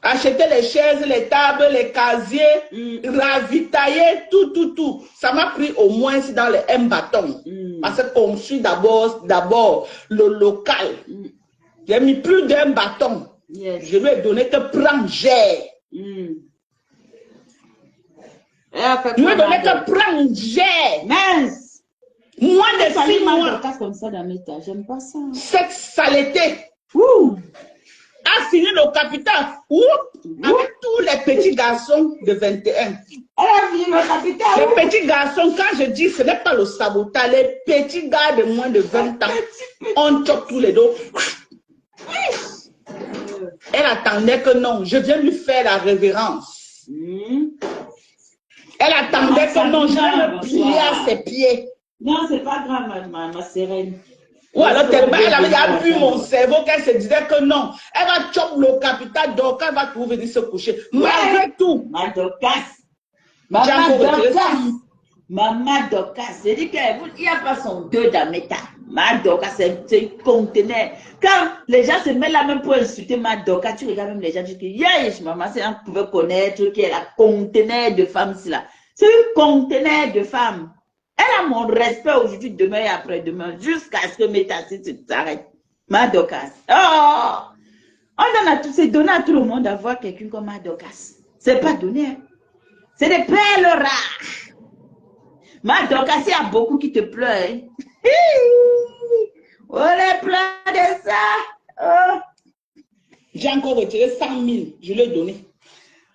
Acheter les chaises, les tables, les casiers, ravitailler, tout. Ça m'a pris au moins dans les un bâton. Parce que construire d'abord le local. J'ai mis plus d'1 bâton. Je lui ai donné que prendre gère. Je lui ai donné que prendre gère. Mince. Moins de 6 mois. Comme ça dans mes tas, j'aime pas ça. Cette saleté. A fini le capital. Avec tous les petits garçons de 21. Elle a fini le capital. Les petits garçons, quand je dis ce n'est pas le sabotage, les petits gars de moins de 20 ans, on chope tous les deux. Elle attendait que non, je viens lui faire la révérence. Elle attendait que non, je vais me plier à ses pieds. Non, c'est pas grave, ma sérène. Ou alors, elle avait déjà vu mon cerveau qu'elle se disait que non. Elle va choper le capital, donc elle va tout venir se coucher. Malgré tout. Ma Dorcas. Maman Dorcas. C'est-à-dire qu'il n'y a pas son deux d'Ameta. Ma Dorcas, c'est un conteneur. Quand les gens se mettent là même pour insulter ma Dorcas, tu regardes même les gens, tu dis, yes, maman, c'est un pouvait connaître qui est la conteneur de femmes, là. C'est un conteneur de femmes. Elle a mon respect aujourd'hui, demain et après-demain, jusqu'à ce que mes tasses s'arrêtent. Ma Dorcas. Oh! On a c'est donné à tout le monde d'avoir quelqu'un comme ma Dorcas. C'est pas donné. Hein. C'est des perles rares. Ma Dorcas, il y a beaucoup qui te pleurent. Hein. On les pleure de ça. Oh. J'ai encore retiré 100 000. Je l'ai donné.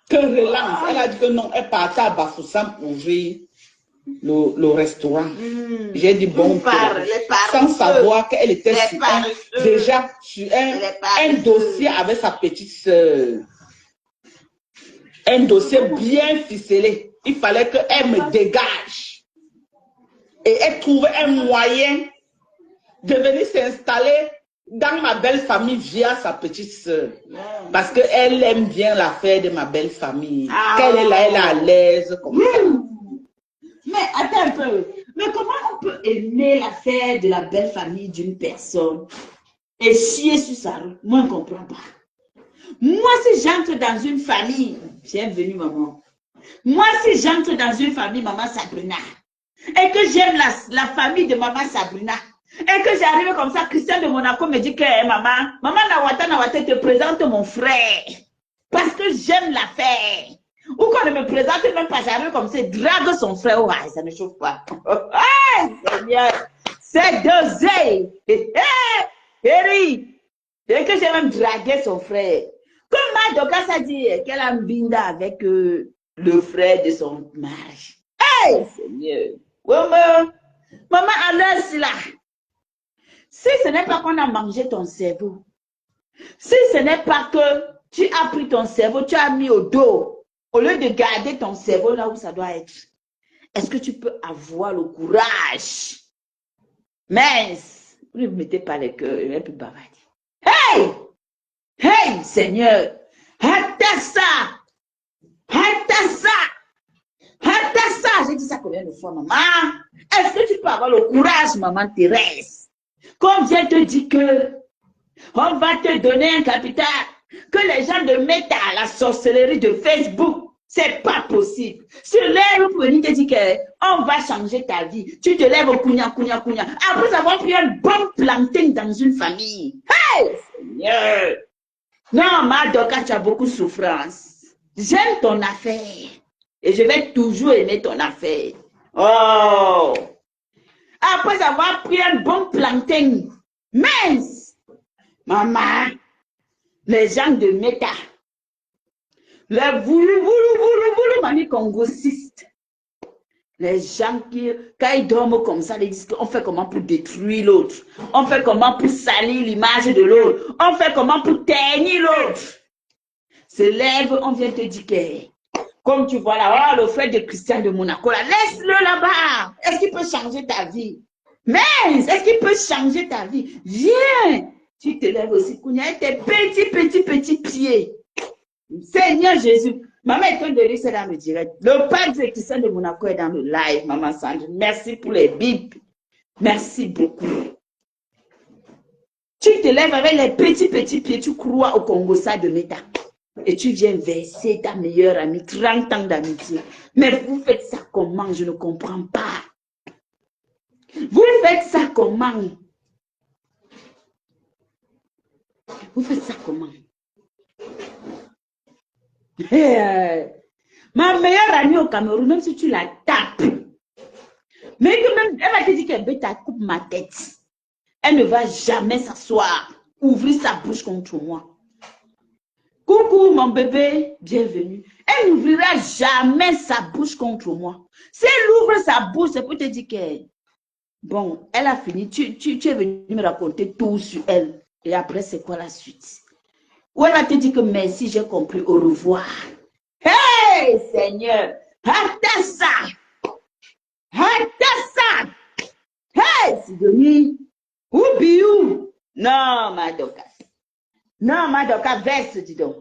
Que relance. Elle a dit que non, elle partait à Bafoussam pour ouvrir le restaurant. J'ai dit bon, sans savoir qu'elle était déjà sur un dossier avec sa petite soeur. Un dossier bien ficelé. Il fallait qu'elle me dégage. Et elle trouvait un moyen de venir s'installer dans ma belle famille via sa petite soeur. Parce qu'elle aime bien l'affaire de ma belle famille. Qu'elle est là, elle est à l'aise. Comme ça. Mais attends un peu. Mais comment on peut aimer l'affaire de la belle famille d'une personne et chier sur sa rue? Moi, je ne comprends pas. Moi, si j'entre dans une famille, bienvenue maman. Moi, si j'entre dans une famille, maman Sabrina, et que j'aime la famille de maman Sabrina, et que j'arrive comme ça, Christian de Monaco me dit que maman Nawata te présente mon frère, parce que j'aime l'affaire. Ou qu'on ne me présente même pas, j'arrive comme ça, drague son frère, ouais, ça ne chauffe pas. Oh, Seigneur, c'est dosé. Et que j'ai même dragué son frère. Comme ma Dorcas a dit qu'elle a un binda avec le frère de son mari. Hey, Seigneur. Maman, alors c'est là. Si ce n'est pas qu'on a mangé ton cerveau, si ce n'est pas que tu as pris ton cerveau, tu as mis au dos, au lieu de garder ton cerveau là où ça doit être, est-ce que tu peux avoir le courage? Mince, vous ne me mettez pas les cœurs, je ne vais plus bavarder. Hey! Hey, Seigneur! Hatassa! Hatassa! Hatassa! J'ai dit ça combien de fois, maman? Est-ce que tu peux avoir le courage, maman Thérèse? Comme Dieu te dit que on va te donner un capital, que les gens te mettent à la sorcellerie de Facebook, c'est pas possible. Se lève pour venir te dire qu'on va changer ta vie. Tu te lèves au kounia. Après avoir pris un bon planting dans une famille. Hey, Seigneur! Non, ma Dorcas, tu as beaucoup de souffrance. J'aime ton affaire. Et je vais toujours aimer ton affaire. Oh! Après avoir pris un bon planting. Mince! Maman, les gens de Meta, les voulou, mamie congosiste, les gens qui, quand ils dorment comme ça, ils disent qu'on fait comment pour détruire l'autre, on fait comment pour salir l'image de l'autre, on fait comment pour ternir l'autre. Se lève, on vient te dire que, comme tu vois là, oh, le frère de Christian de Monaco, laisse-le là-bas. Est-ce qu'il peut changer ta vie? Mais, est-ce qu'il peut changer ta vie? Viens! Tu te lèves aussi, Kounia, avec tes petits pieds. Seigneur Jésus. Maman est en train de lire ça dans le direct. Le père de Christian de Monaco est dans le live, maman Sandra. Merci pour les bips. Merci beaucoup. Tu te lèves avec les petits pieds, tu crois au Congo ça de Meta. Et tu viens verser ta meilleure amie, 30 ans d'amitié. Mais vous faites ça comment? Je ne comprends pas. Vous faites ça comment? Vous faites ça comment? Ma meilleure amie au Cameroun, même si tu la tapes, mais que même, elle va te dire qu'elle veut ta coupe ma tête. Elle ne va jamais s'asseoir, ouvrir sa bouche contre moi. Coucou mon bébé, bienvenue. Elle n'ouvrira jamais sa bouche contre moi. Si elle ouvre sa bouche, c'est pour te dire que, bon, elle a fini. Tu es venu me raconter tout sur elle. Et après, c'est quoi la suite? Ou elle va te dire que merci, j'ai compris, au revoir. Hey, Seigneur! Hatassa. Hey, Sidonie. Oubiou. Non, Madoka. Non, Madoka, verse, dis donc.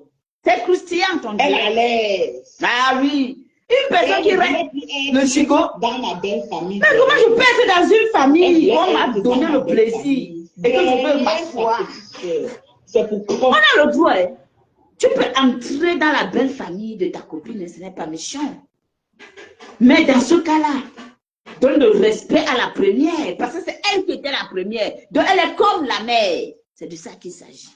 C'est croustillant, ton Dieu. Elle a l'aise. Ah oui. Une personne qui reste le chico. Dans ma belle famille. Mais comment je peux être dans une famille? On m'a donné le plaisir. Et que je peux m'asseoir. C'est pour on a le droit. Hein. Tu peux entrer dans la belle famille de ta copine, ce n'est pas méchant. Mais dans ce cas-là, donne le respect à la première, parce que c'est elle qui était la première. Donc elle est comme la mère. C'est de ça qu'il s'agit.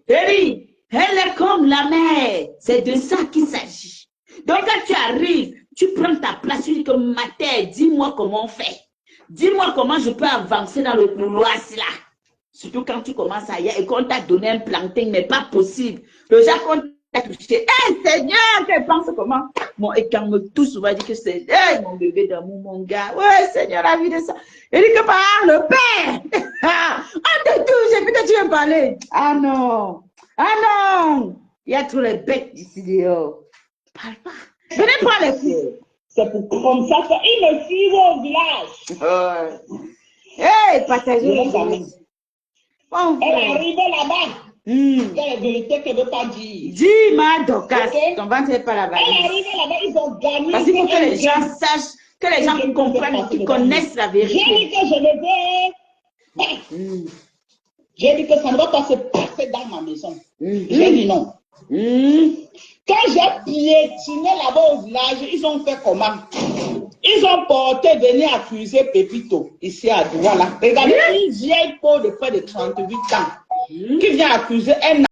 Oui, elle est comme la mère. C'est de ça qu'il s'agit. Donc quand tu arrives, tu prends ta place, tu dis que ma terre, dis-moi comment on fait. Dis-moi comment je peux avancer dans le couloir là. Surtout quand tu commences ailleurs et qu'on t'a donné un planting, mais pas possible. Le genre qu'on t'a touché, hey, Seigneur, tu penses comment? Bon, et quand me tout souvent dit que c'est hey, mon bébé d'amour, mon gars. Ouais, Seigneur, la vie de ça. Il dit que par le Père. On te touche, et puis que tu viens parler. Ah non. Ah non. Il y a tous les bêtes d'ici dehors. Parle pas. Venez prendre les filles. C'est pour comme ça qu'il me suit au village. Hey, partagez les amis. Bon, elle est arrivée là-bas. Il y a la vérité qu'elle ne veut pas dire. Dis, ma Dorcas, ton ventre n'est pas là-bas. Elle est arrivée là-bas, ils ont gagné. Parce qu'il faut que les gens sachent, que les gens comprennent, qu'ils connaissent la vérité. J'ai dit que je ne veux. J'ai dit que ça ne va pas se passer dans ma maison. J'ai dit non. Quand j'ai piétiné là-bas au village, ils ont fait comment? Ils ont porté, venir accuser Pépito, ici à Douala. Regardez, une vieille peau de près de 38 ans, qui vient accuser un